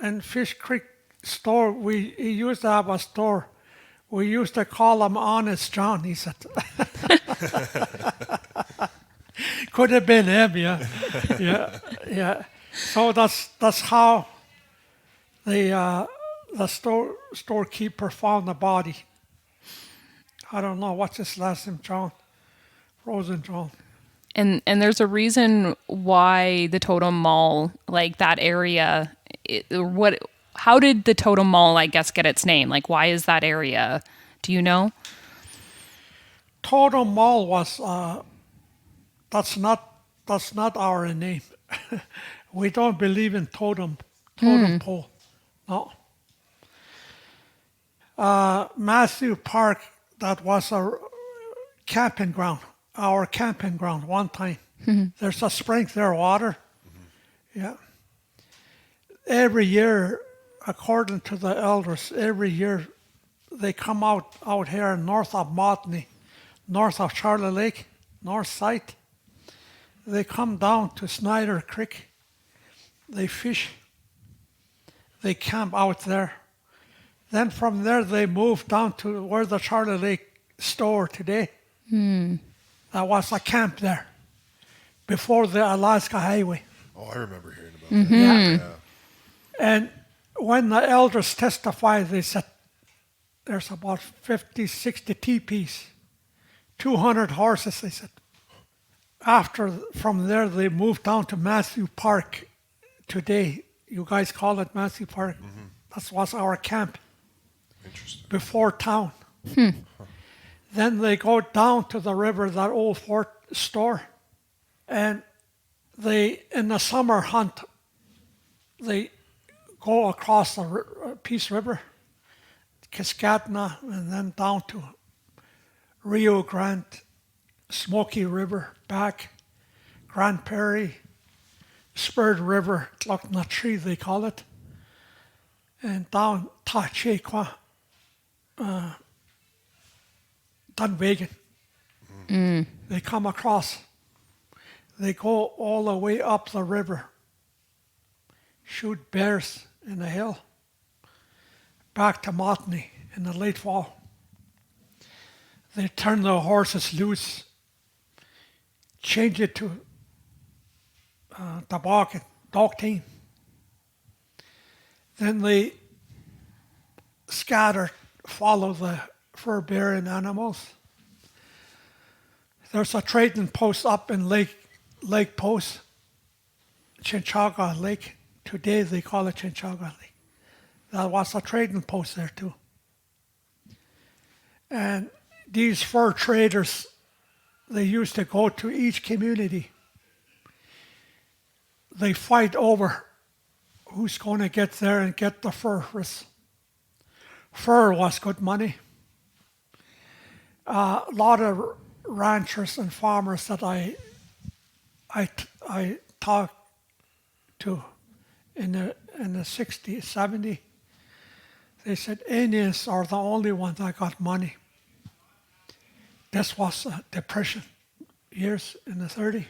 S3: in Fish Creek store. He used to have a store. We used to call him Honest John, he said. Could have been him, yeah. Yeah. So that's how the storekeeper found the body. I don't know what's his last name, John. Frozen John.
S4: And there's a reason why the Totem Mall, like that area, how did the Totem Mall, I guess, get its name? Like, why is that area? Do you know?
S3: Totem Mall was, that's not our name. We don't believe in totem pole. No. Matthew Park, that was a camping ground, our camping ground one time.
S4: Mm-hmm.
S3: There's a spring there, water. Mm-hmm. Yeah. Every year, according to the elders, every year they come out here north of Montney, north of Charlie Lake, north side. They come down to Snyder Creek. They fish. They camp out there. Then from there they move down to where the Charlie Lake store today. That was a camp there before the Alaska Highway.
S1: Oh, I remember hearing about that.
S3: Yeah. And when the elders testified, they said there's about 50, 60 teepees, 200 horses, they said. From there, they moved down to Matthew Park today. You guys call it Matthew Park. That was our camp
S1: Interesting.
S3: before town. Then they go down to the river, that old fort store, and they, in the summer hunt, they go across the Peace River, Cascatna, and then down to Rio Grande, Smoky River, back, Grand Prairie, Spurred River, Tre they call it, and down Tachequa, Dunvegan. They come across. They go all the way up the river, shoot bears in the hill, back to Montney in the late fall. They turn the horses loose, change it to toboggan, dog team. Then they scatter, follow the fur-bearing animals. There's a trading post up in Lake Post, Chinchaga Lake. Today they call it Chinchaga Lake. That was a trading post there too. And these fur traders, they used to go to each community. They fight over who's going to get there and get the fur first. Fur was good money. A lot of ranchers and farmers that I talked to in the 60s, 70s, they said Indians are the only ones that got money. This was a depression years in the 30s.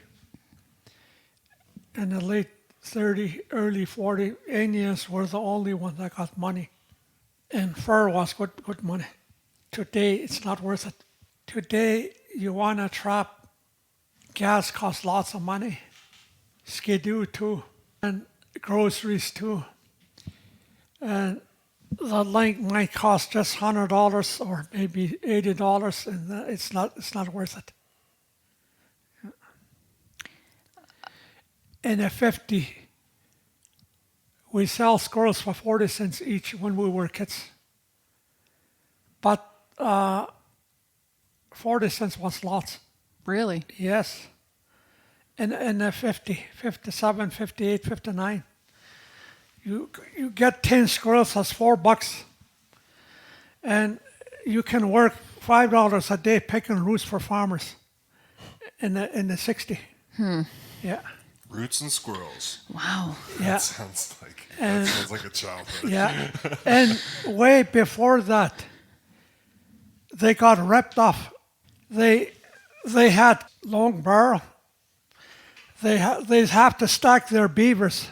S3: In the late 30s, early 40s, Indians were the only ones that got money. And fur was good money. Today, it's not worth it. Today, you want to trap, gas costs lots of money, skidoo too, and groceries too. And the link might cost just $100 or maybe $80, and it's not worth it. In a 50, we sell squirrels for 40 cents each when we were kids. But 40 cents was lots.
S4: Really?
S3: Yes. In the 50, 57, 58, 59, you get 10 squirrels, that's $4. And you can work $5 a day picking roots for farmers in the 60. Yeah.
S1: Roots and squirrels.
S4: Wow.
S3: Yeah.
S1: That sounds like a childhood.
S3: Yeah. And way before that, they got ripped off. They had long barrel. They have to stack their beavers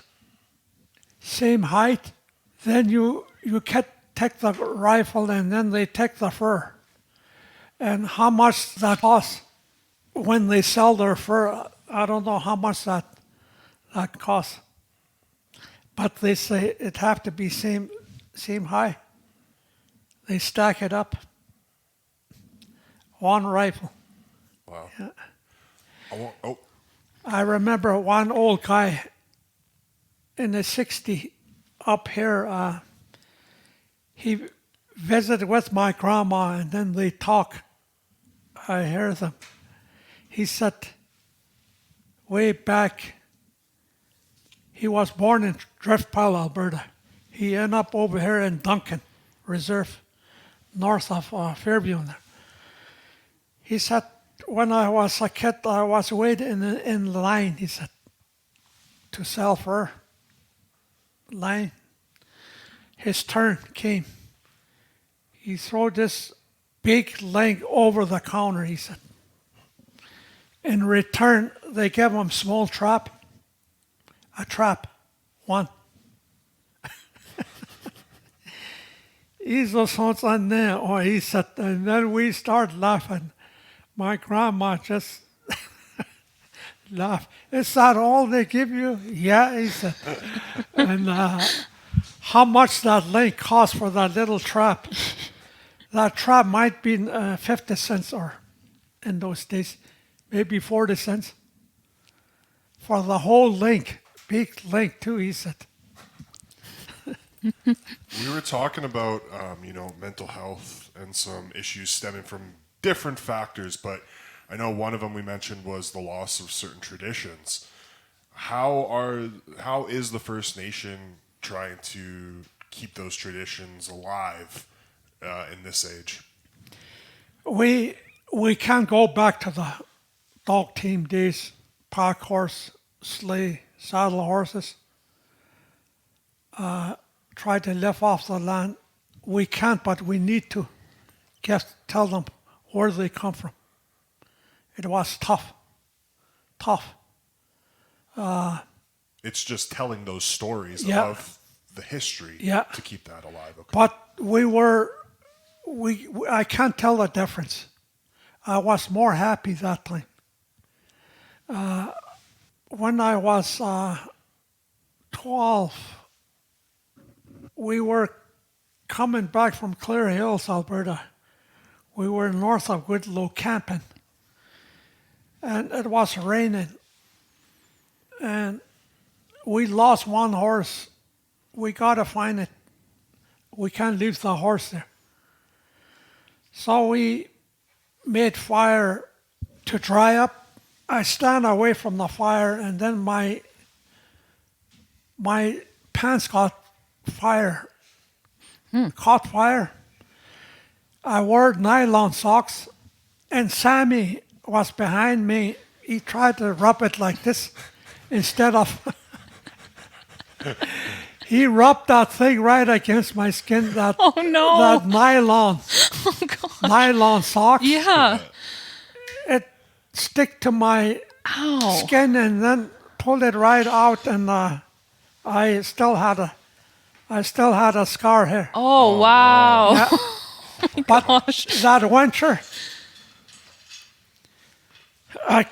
S3: same height. Then you take the rifle and then they take the fur. And how much that costs when they sell their fur, I don't know how much that costs. But they say it have to be same high. They stack it up. One rifle.
S1: Wow.
S3: Yeah. I remember one old guy in the 60s up here. He visited with my grandma, and then they talk. I hear them. He said, way back, he was born in Driftpile, Alberta. He ended up over here in Duncan Reserve, north of Fairview. He said, when I was a kid, I was waiting in line, he said, to sell fur. Line. his turn came. He threw this big leg over the counter, he said. In return, they gave him small trap. A trap. One. He's just on there, or he said, and then we start laughing. My grandma just laughed. Is that all they give you? Yeah, he said. And how much that leg cost for that little trap? That trap might be 50 cents or in those days, maybe 40 cents. For the whole link, big link too, he said.
S1: We were talking about, mental health and some issues stemming from different factors, but I know one of them we mentioned was the loss of certain traditions. How is the First Nation trying to keep those traditions alive in this age?
S3: We can't go back to the dog team days, pack horse, sleigh, saddle horses. Try to live off the land. We can't, but we need to tell them where they come from. It was tough.
S1: It's just telling those stories
S3: Yeah.
S1: of the history
S3: Yeah.
S1: to keep that alive. Okay.
S3: But I can't tell the difference. I was more happy that time. When I was 12, we were coming back from Clear Hills, Alberta. We were north of Goodloe camping. And it was raining. And we lost one horse. We got to find it. We can't leave the horse there. So we made fire to dry up. I stand away from the fire, and then my pants caught fire. I wore nylon socks, and Sammy was behind me. He tried to rub it like this instead of... He rubbed that thing right against my skin, that nylon sock.
S4: Yeah.
S3: It stick to my skin and then pulled it right out, and I still had a scar here.
S4: Oh, wow.
S3: Yeah. But that winter, I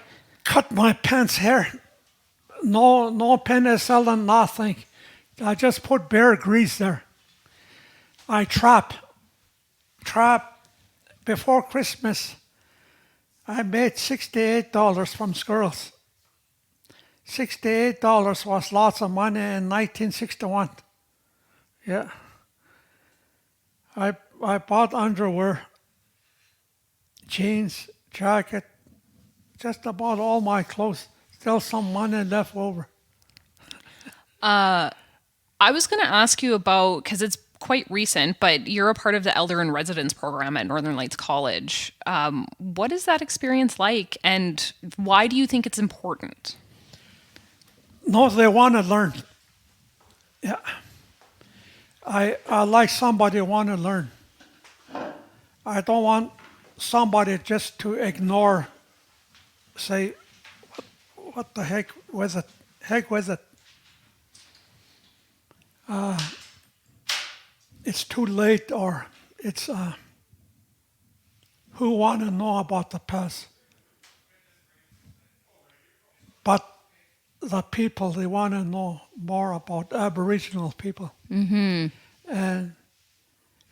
S3: cut my pants hair. No penicillin, nothing. I just put bear grease there. I trap. Before Christmas, I made $68 from squirrels. $68 was lots of money in 1961. Yeah. I bought underwear, jeans, jacket, just about all my clothes. Still some money left over.
S4: I was going to ask you about, because it's quite recent, but you're a part of the Elder in Residence program at Northern Lights College. What is that experience like, and why do you think it's important?
S3: No, they want to learn. Yeah. I like somebody want to learn. I don't want somebody just to ignore, say, what the heck with it? Heck with it. It's too late, or it's who want to know about the past. But the people, they want to know more about Aboriginal people. Mm-hmm. And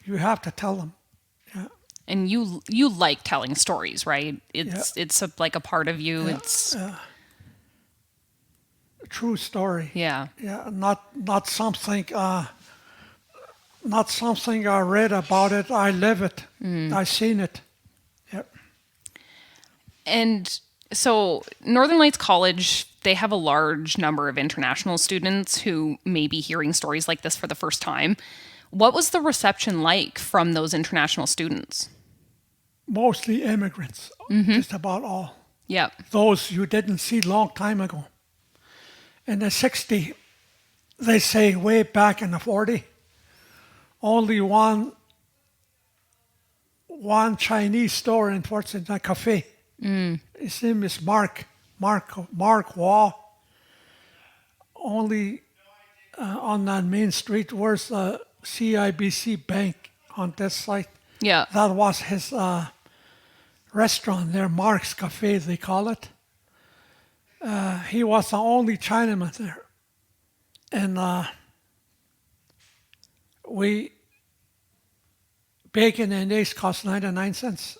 S3: you have to tell them. Yeah.
S4: And you like telling stories, right? It's like a part of you.
S3: Yeah.
S4: It's
S3: A true story.
S4: yeah.
S3: Yeah, not something I read about it. I live it. I seen it. Yep.
S4: And so Northern Lights College, they have a large number of international students who may be hearing stories like this for the first time. What was the reception like from those international students?
S3: Mostly immigrants, just about all.
S4: Yeah.
S3: Those you didn't see long time ago. In the 60s, they say way back in the 40s, only one Chinese store in Fort St. John, cafe. His name is Mark Wah. Only on that main street, where's the CIBC Bank on this side.
S2: Yeah.
S3: That was his restaurant there, Mark's Cafe, they call it. He was the only Chinaman there. And bacon and eggs cost 99 cents.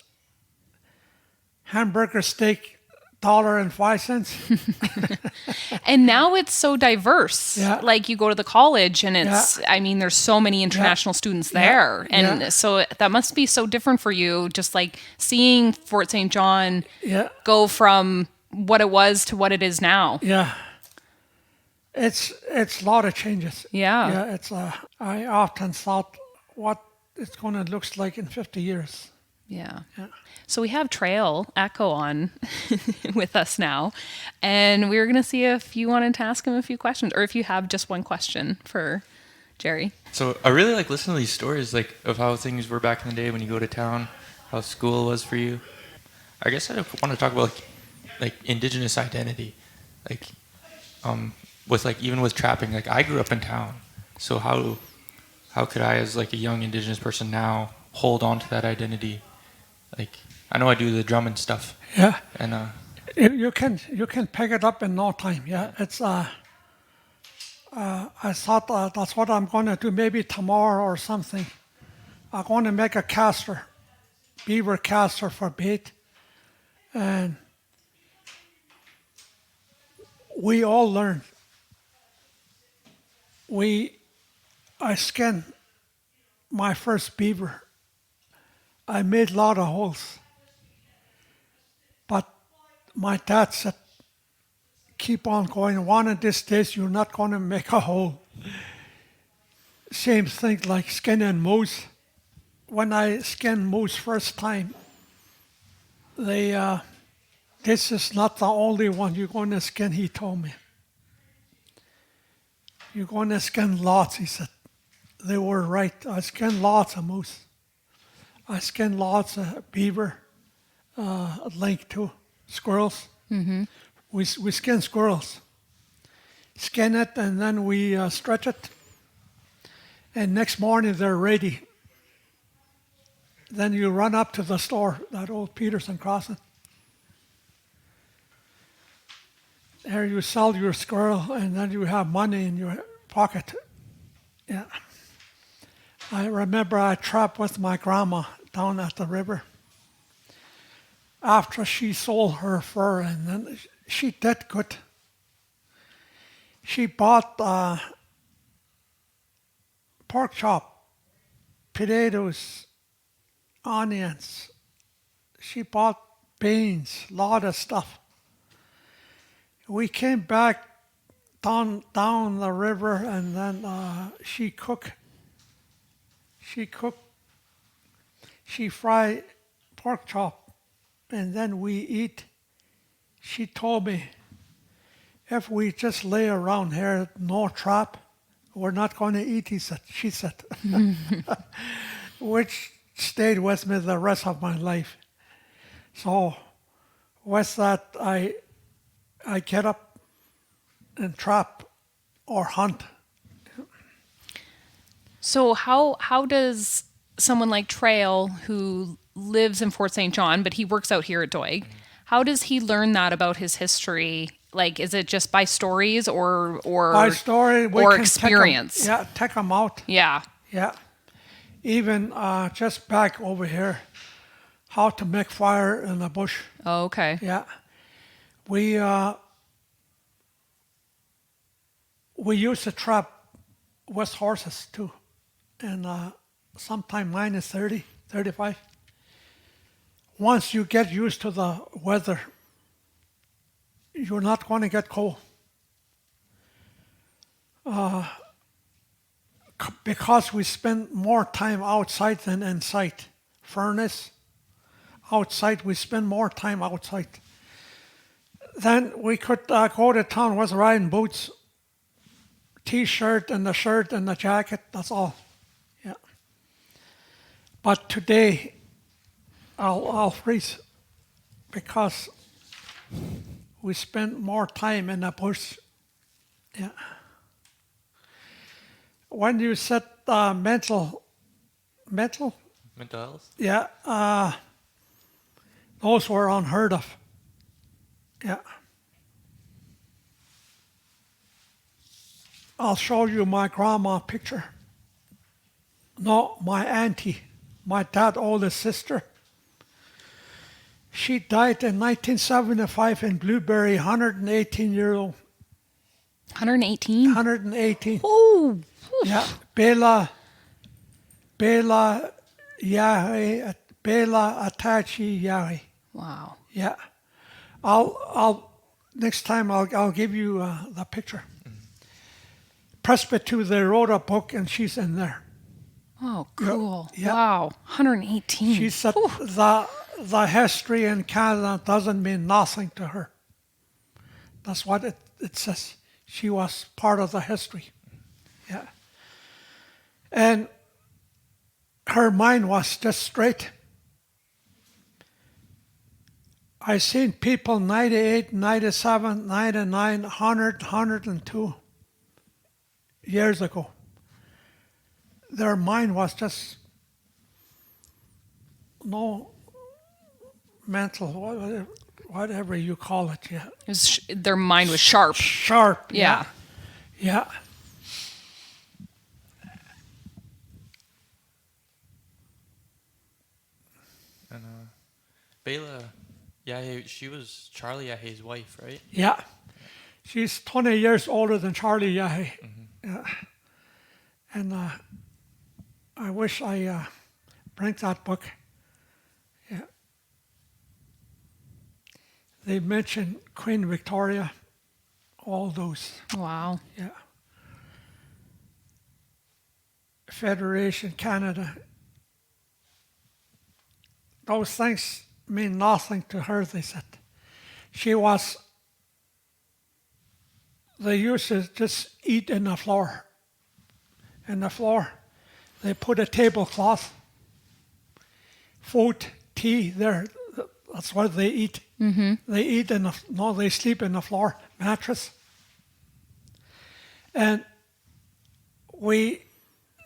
S3: Hamburger steak, $1.05.
S4: And now it's so diverse.
S3: Yeah.
S4: Like you go to the college and it's, I mean, there's so many international students there. And so that must be so different for you, just like seeing Fort St. John go from what it was to what it is now.
S3: Yeah. It's a lot of changes.
S4: Yeah.
S3: Yeah, it's I often thought what it's going to look like in 50 years.
S4: Yeah. So we have Trail Acko on with us now, and we were going to see if you wanted to ask him a few questions, or if you have just one question for Gerry.
S5: So I really like listening to these stories, like of how things were back in the day when you go to town, how school was for you. I guess I want to talk about like Indigenous identity, like with like even with trapping. Like I grew up in town, so how could I, as like a young Indigenous person now, hold on to that identity? Like I know I do the drum and stuff.
S3: Yeah.
S5: And
S3: you can pick it up in no time. Yeah. It's I thought that's what I'm going to do maybe tomorrow or something. I'm going to make a caster, beaver caster for bait, and we all learn. I skinned my first beaver. I made a lot of holes. But my dad said, keep on going. One of these days, you're not going to make a hole. Same thing like skinning moose. When I skinned moose first time, this is not the only one you're going to skin, he told me. You're going to skin lots, he said. They were right. I skinned lots of moose. I skinned lots of beaver, link too, squirrels. Mm-hmm. We skin squirrels. Skin it and then we stretch it. And next morning they're ready. Then you run up to the store, that old Peterson crossing. There you sell your squirrel and then you have money in your pocket. Yeah. I remember I trapped with my grandma down at the river. After she sold her fur, and then she did good. She bought pork chop, potatoes, onions. She bought beans, a lot of stuff. We came back down the river, and then she cooked. She fried pork chop, and then we eat. She told me, if we just lay around here, no trap, we're not going to eat, she said. Which stayed with me the rest of my life. So with that, I get up and trap or hunt.
S4: So how does someone like Trail, who lives in Fort St. John, but he works out here at Doig, how does he learn that about his history? Like, is it just by stories or
S3: by story
S4: or experience?
S3: Take them out.
S4: Yeah.
S3: Yeah. Even just back over here, how to make fire in the bush.
S4: Oh, okay.
S3: Yeah. We used to trap with horses too. And sometime minus 30, 35. Once you get used to the weather, you're not going to get cold. Because we spend more time outside than inside. Furnace, outside, we spend more time outside. Then we could go to town with riding boots, T-shirt and the shirt and the jacket, that's all. Yeah. But today, I'll freeze because we spend more time in the bush. Yeah. When you said mental,
S5: Mental health?
S3: yeah, those were unheard of. Yeah. I'll show you my grandma picture. No, my auntie, my dad's oldest sister. She died in 1975 in Blueberry, 118 years old.
S4: 118?
S3: 118.
S4: Oh,
S3: Yeah, Bela Yahe, Bela Attachie Yahe.
S4: wow.
S3: Yeah, I'll next time I'll give you the picture. Presbytery, they wrote a book and she's in there.
S4: Oh, cool.
S3: Yeah.
S4: Wow. 118.
S3: She said the history in Canada doesn't mean nothing to her. That's what it says. She was part of the history. Yeah. And her mind was just straight. I seen people 98, 97, 99, 100, 102 years ago. Their mind was just no mental, whatever you call it. Yeah.
S4: It was their mind was sharp.
S3: Sharp.
S4: Yeah.
S3: Yeah.
S5: And Bela Yahe, she was Charlie Yahe's wife, right?
S3: Yeah. She's 20 years older than Charlie Yahe. Yeah. And I wish I bring that book. Yeah. They mention Queen Victoria, all those.
S4: Wow.
S3: Yeah. Federation Canada. Those things mean nothing to her, they said. They used to just eat in the floor. In the floor, they put a tablecloth, food, tea there. That's what they eat. Mm-hmm. They eat they sleep in the floor, mattress. And we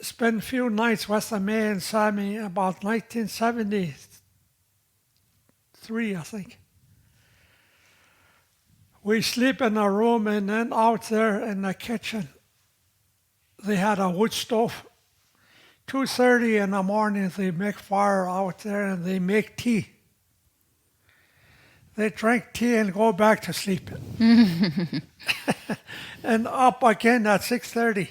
S3: spent a few nights with May and Sammy about 1973, I think. We sleep in a room, and then out there in the kitchen, they had a wood stove. 2:30 in the morning, they make fire out there and they make tea. They drink tea and go back to sleep. And up again at 6:30.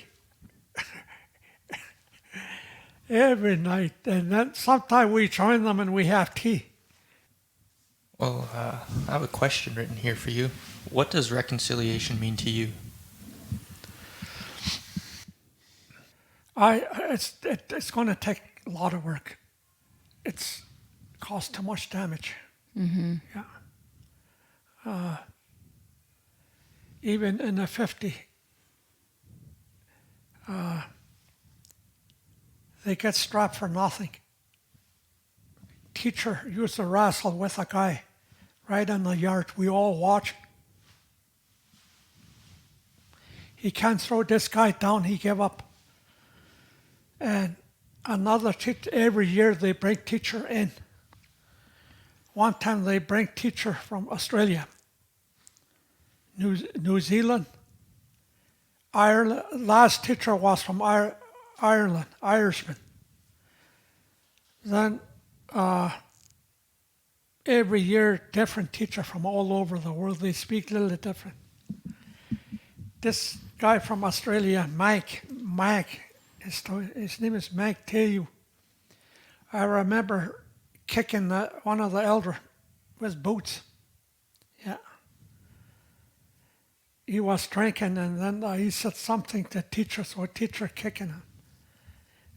S3: Every night. And then sometimes we join them and we have tea.
S5: Well, I have a question written here for you. What does reconciliation mean to you?
S3: It's going to take a lot of work. It's caused too much damage. Mm-hmm. Yeah. Even in the 50, they get strapped for nothing. Teacher used to wrestle with a guy right in the yard. We all watch. He can't throw this guy down. He gave up. And another teacher, every year they bring teacher in. One time they bring teacher from Australia, New Zealand, Ireland. Last teacher was from Ireland, Irishman. Then every year different teacher from all over the world. They speak a little different. This guy from Australia, Mike, his name is Mike Tayu. I remember kicking one of the elder with boots. Yeah. He was drinking, and then he said something to teacher, so teacher kicking him.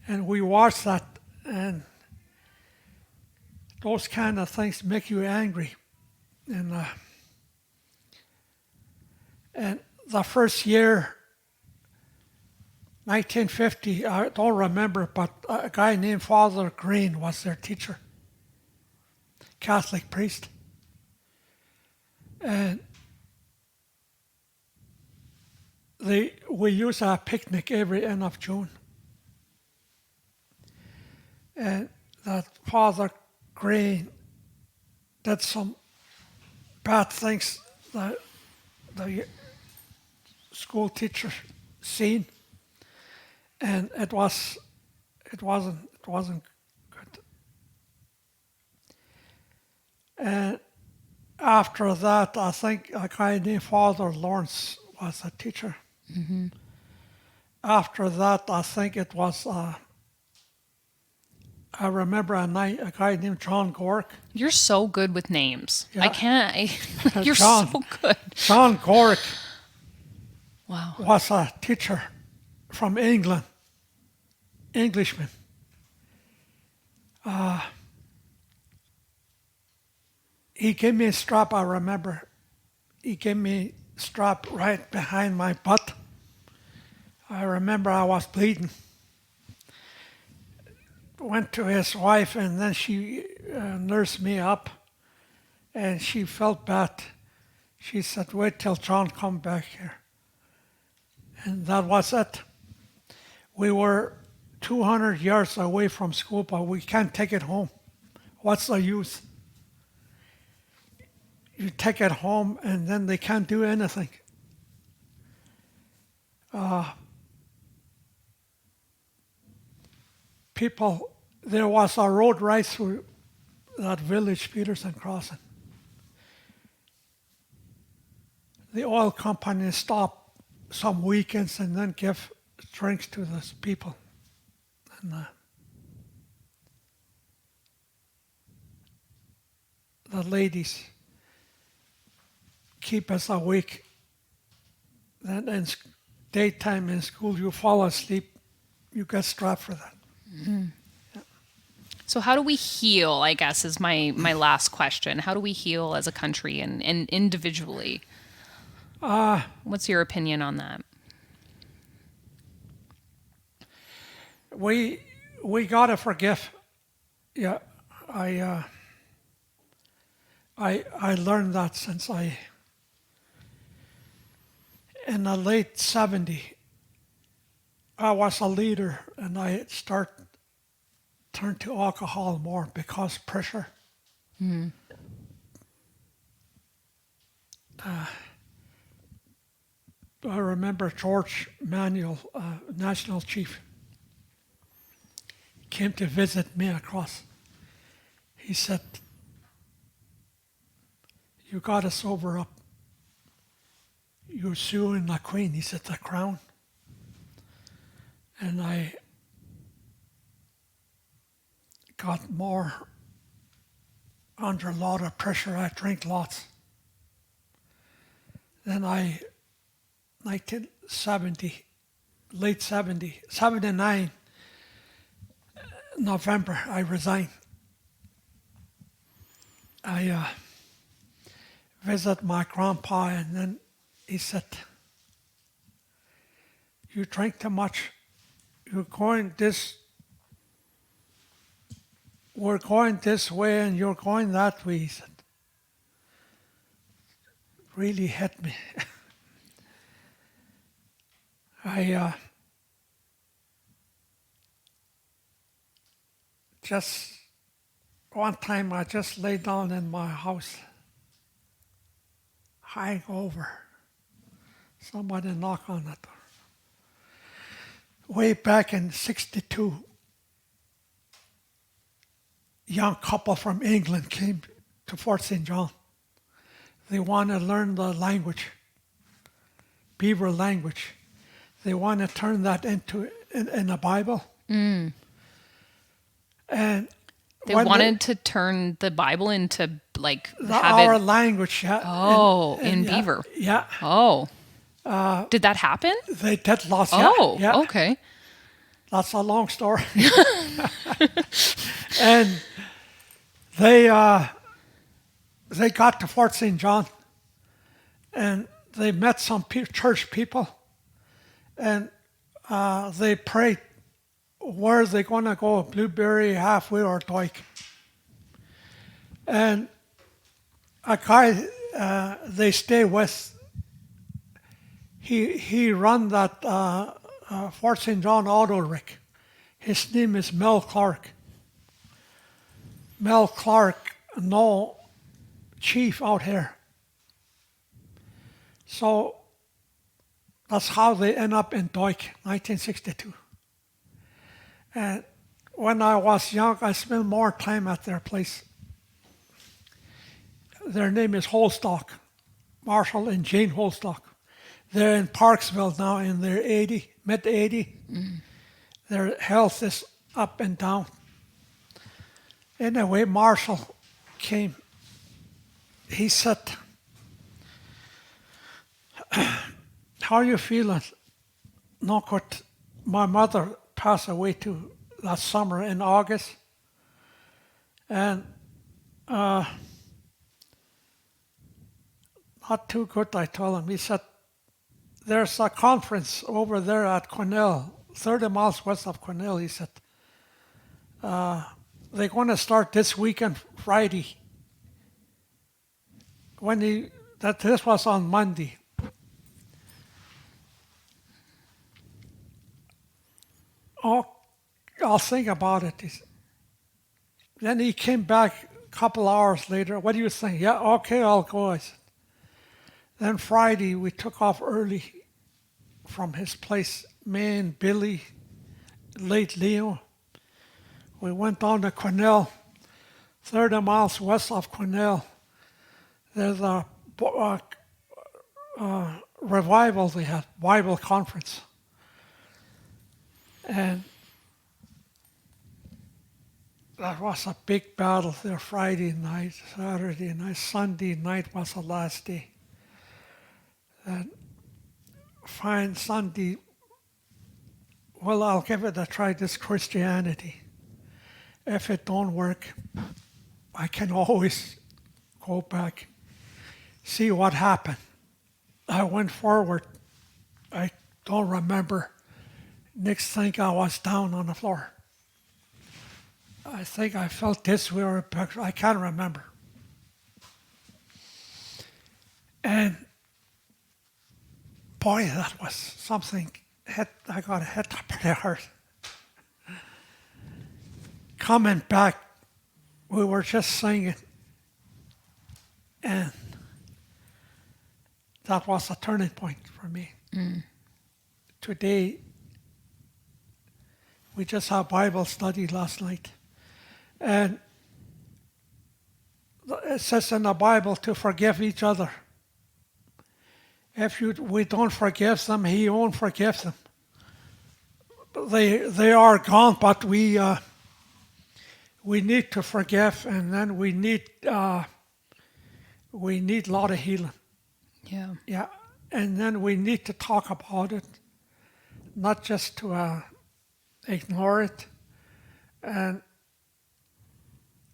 S3: And we watched that, and those kind of things make you angry. And the first year, 1950, I don't remember, but a guy named Father Green was their teacher, Catholic priest. And we use a picnic every end of June. And that Father Green did some bad things that the school teacher seen, and it wasn't good. And after that, I think a guy named Father Lawrence was a teacher.
S4: Mm-hmm.
S3: After that, I think it was, I remember a guy named John Gork.
S4: You're so good with names.
S3: Yeah.
S4: I can't. You're
S3: John.
S4: so good.
S3: John Gork
S4: Wow.
S3: was a teacher from England, Englishman. He gave me a strap, I remember. He gave me a strap right behind my butt. I remember I was bleeding. Went to his wife, and then she nursed me up, and she felt bad. She said, wait till John come back here. And that was it. We were 200 yards away from school, but we can't take it home. What's the use? You take it home, and then they can't do anything. People, there was a road right through that village, Peterson Crossing. The oil company stopped some weekends and then give drinks to those people. And the ladies keep us awake. Then in daytime in school, you fall asleep, you get strapped for that.
S4: Mm-hmm. Yeah. So how do we heal, I guess, is my last question. How do we heal as a country and individually? What's your opinion on that?
S3: We gotta forgive. Yeah, I learned that since in the late 70s, I was a leader, and I turned to alcohol more because pressure.
S4: Mm-hmm.
S3: I remember George Manuel, national chief, came to visit me across. He said, you got to sober up. You're suing the Queen. He said, the Crown. And I got more under a lot of pressure. I drank lots. Then 1970, late 70, 79, November, I resigned. I visited my grandpa, and then he said, you drink too much. We're going this way and you're going that way, he said. Really hit me. One time I just lay down in my house, hangover. Somebody knocked on the door. Way back in 62, young couple from England came to Fort St. John. They want to learn the language, Beaver language. They want to turn that into in the Bible.
S4: Mm.
S3: And
S4: they wanted to turn the Bible into like
S3: our language. Yeah.
S4: Oh, in Beaver.
S3: Yeah.
S4: Oh. Did that happen?
S3: They did lots.
S4: Oh,
S3: yeah.
S4: Okay.
S3: That's a long story. And they got to Fort St. John, and they met some church people, and they prayed where they going to go, Blueberry, Halfway, or Doig. And a guy they stay with, he run that Fort St. John auto rig. His name is Mel Clark. Mel Clark, no chief out here. So that's how they end up in Doig, 1962. And when I was young, I spent more time at their place. Their name is Holstock, Marshall and Jane Holstock. They're in Parksville now in their mid 80. Their health is up and down. Anyway, Marshall came. He said, how are you feeling? No good. My mother passed away too last summer in August. And not too good, I told him. He said, there's a conference over there at Cornell, 30 miles west of Cornell. He said, they're going to start this weekend, Friday. This was on Monday. Oh, I'll think about it. Then he came back a couple hours later. What do you think? Yeah, okay, I'll go. I said. Then Friday, we took off early from his place. Me and Billy, late Leo. We went down to Cornell, 30 miles west of Cornell. There's a revival they had, Bible conference. And that was a big battle there Friday night, Saturday night, Sunday night was the last day. And fine Sunday, well, I'll give it a try, this Christianity. If it don't work, I can always go back, see what happened. I went forward. I don't remember. Next thing I was down on the floor. I think I felt this way or I can't remember. And boy, that was something. I got hit pretty hard. Coming back, we were just singing. And that was a turning point for me. Today, we just had Bible study last night. And it says in the Bible to forgive each other. If we don't forgive them, He won't forgive them. They are gone, but we need to forgive, and then we need a lot of healing.
S2: Yeah.
S3: Yeah, and then we need to talk about it, not just to ignore it. And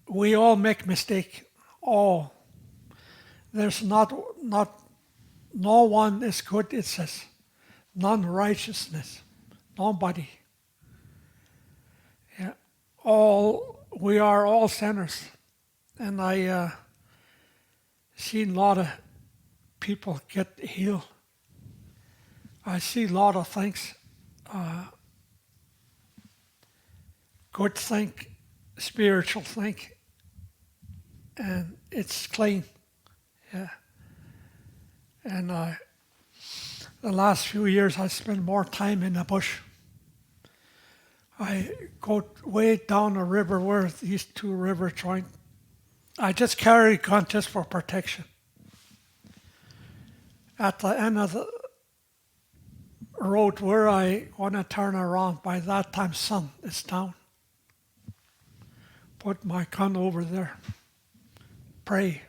S3: we all make mistakes. All. There's not no one is good, it says. None righteousness. Nobody. Yeah. We are all sinners. And I seen a lot of people get healed. I see a lot of things. Good thing, spiritual thing. And it's clean. Yeah. And the last few years I spent more time in the bush. I go way down the river where these two rivers join. I just carry a gun just for protection. At the end of the road where I want to turn around, by that time sun is down. Put my gun over there. Pray.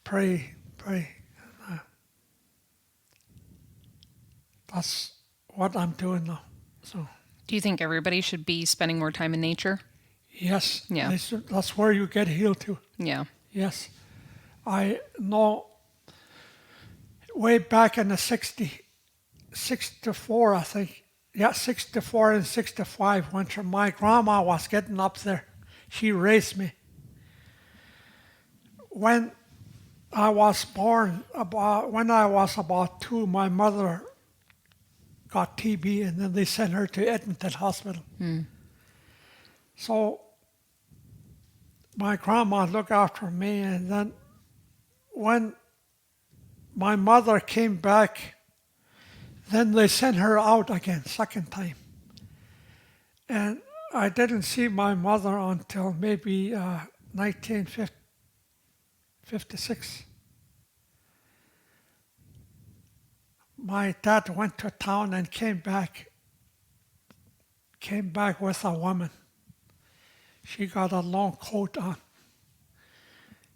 S3: Pray. Pray. That's what I'm doing now. So.
S4: Do you think everybody should be spending more time in nature?
S3: Yes.
S4: Yeah.
S3: That's where you get healed too.
S4: Yeah.
S3: Yes. I know way back in the 60s, 64, I think. Yeah, 64 and 65 when my grandma was getting up there. She raised me. When I was born, when I was about 2, my mother got TB, and then they sent her to Edmonton Hospital. So my grandma looked after me, and then when my mother came back, then they sent her out again, second time. And I didn't see my mother until maybe 1956. My dad went to town and came back with a woman. She got a long coat on.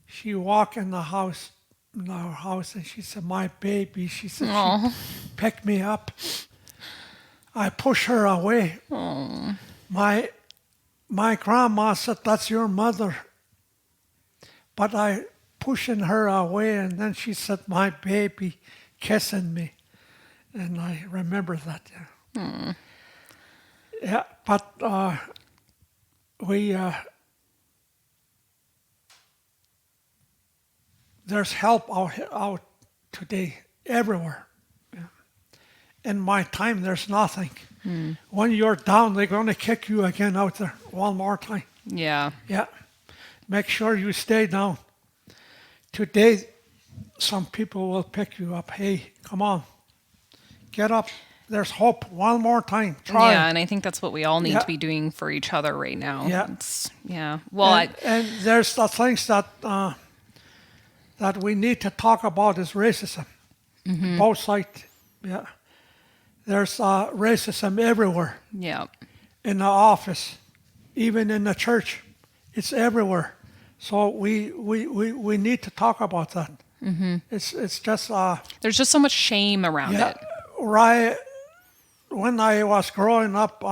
S3: She walked in our house, and she said, "My baby." She said,
S4: Aw.
S3: she picked me up. I pushed her away.
S4: Aw.
S3: My grandma said, "That's your mother." But I pushing her away, and then she said, "My baby," kissing me. And I remember that, yeah. Yeah, but there's help out today everywhere. Yeah. In my time, there's nothing. When you're down, they're going to kick you again out there one more time.
S4: Yeah.
S3: Yeah. Make sure you stay down. Today, some people will pick you up. Hey, come on. Get up. There's hope. One more time. Try.
S4: Yeah, and I think that's what we all need
S3: Yeah.
S4: to be doing for each other right now.
S3: Yeah.
S4: Yeah. Well,
S3: and there's the things that we need to talk about is racism. Both sides. Yeah. There's racism everywhere.
S4: yeah.
S3: In the office, even in the church. It's everywhere. So we need to talk about that. It's just
S4: There's just so much shame around it.
S3: right. When I was growing up,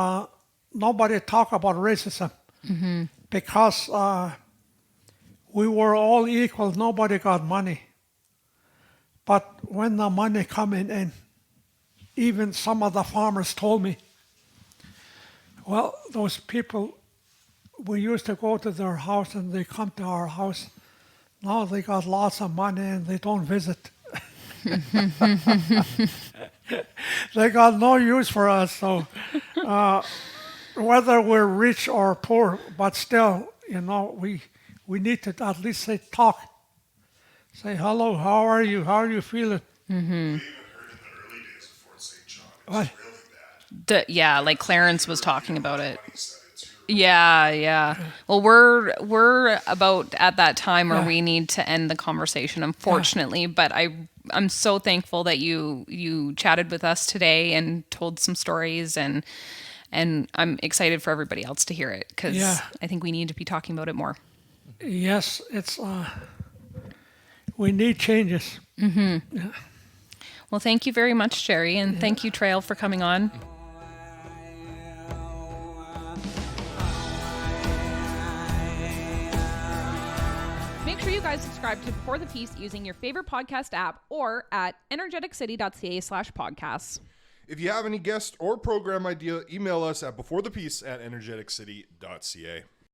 S3: nobody talked about racism because we were all equal. Nobody got money. But when the money coming in, even some of the farmers told me, well, those people, we used to go to their house and they come to our house. Now they got lots of money and they don't visit. They got no use for us. So whether we're rich or poor, but still, we need to at least say talk. Say hello, how are you? How are you feeling?
S1: We even heard in the early days of Fort St. John, it was really bad.
S4: Like Clarence was talking about it.
S1: He said it too.
S4: Yeah. Well, we're about at that time where
S3: Yeah.
S4: we need to end the conversation, unfortunately. But I'm so thankful that you chatted with us today and told some stories, and I'm excited for everybody else to hear it because
S3: Yeah.
S4: I think we need to be talking about it more.
S3: Yes, it's we need changes.
S4: Well, thank you very much, Gerry, and thank you, Trail, for coming on.
S2: Make sure you guys subscribe to Before the Peace using your favorite podcast app or at Energeticcity.ca/podcasts.
S1: If you have any guest or program idea, email us at beforethepeace@energeticcity.ca.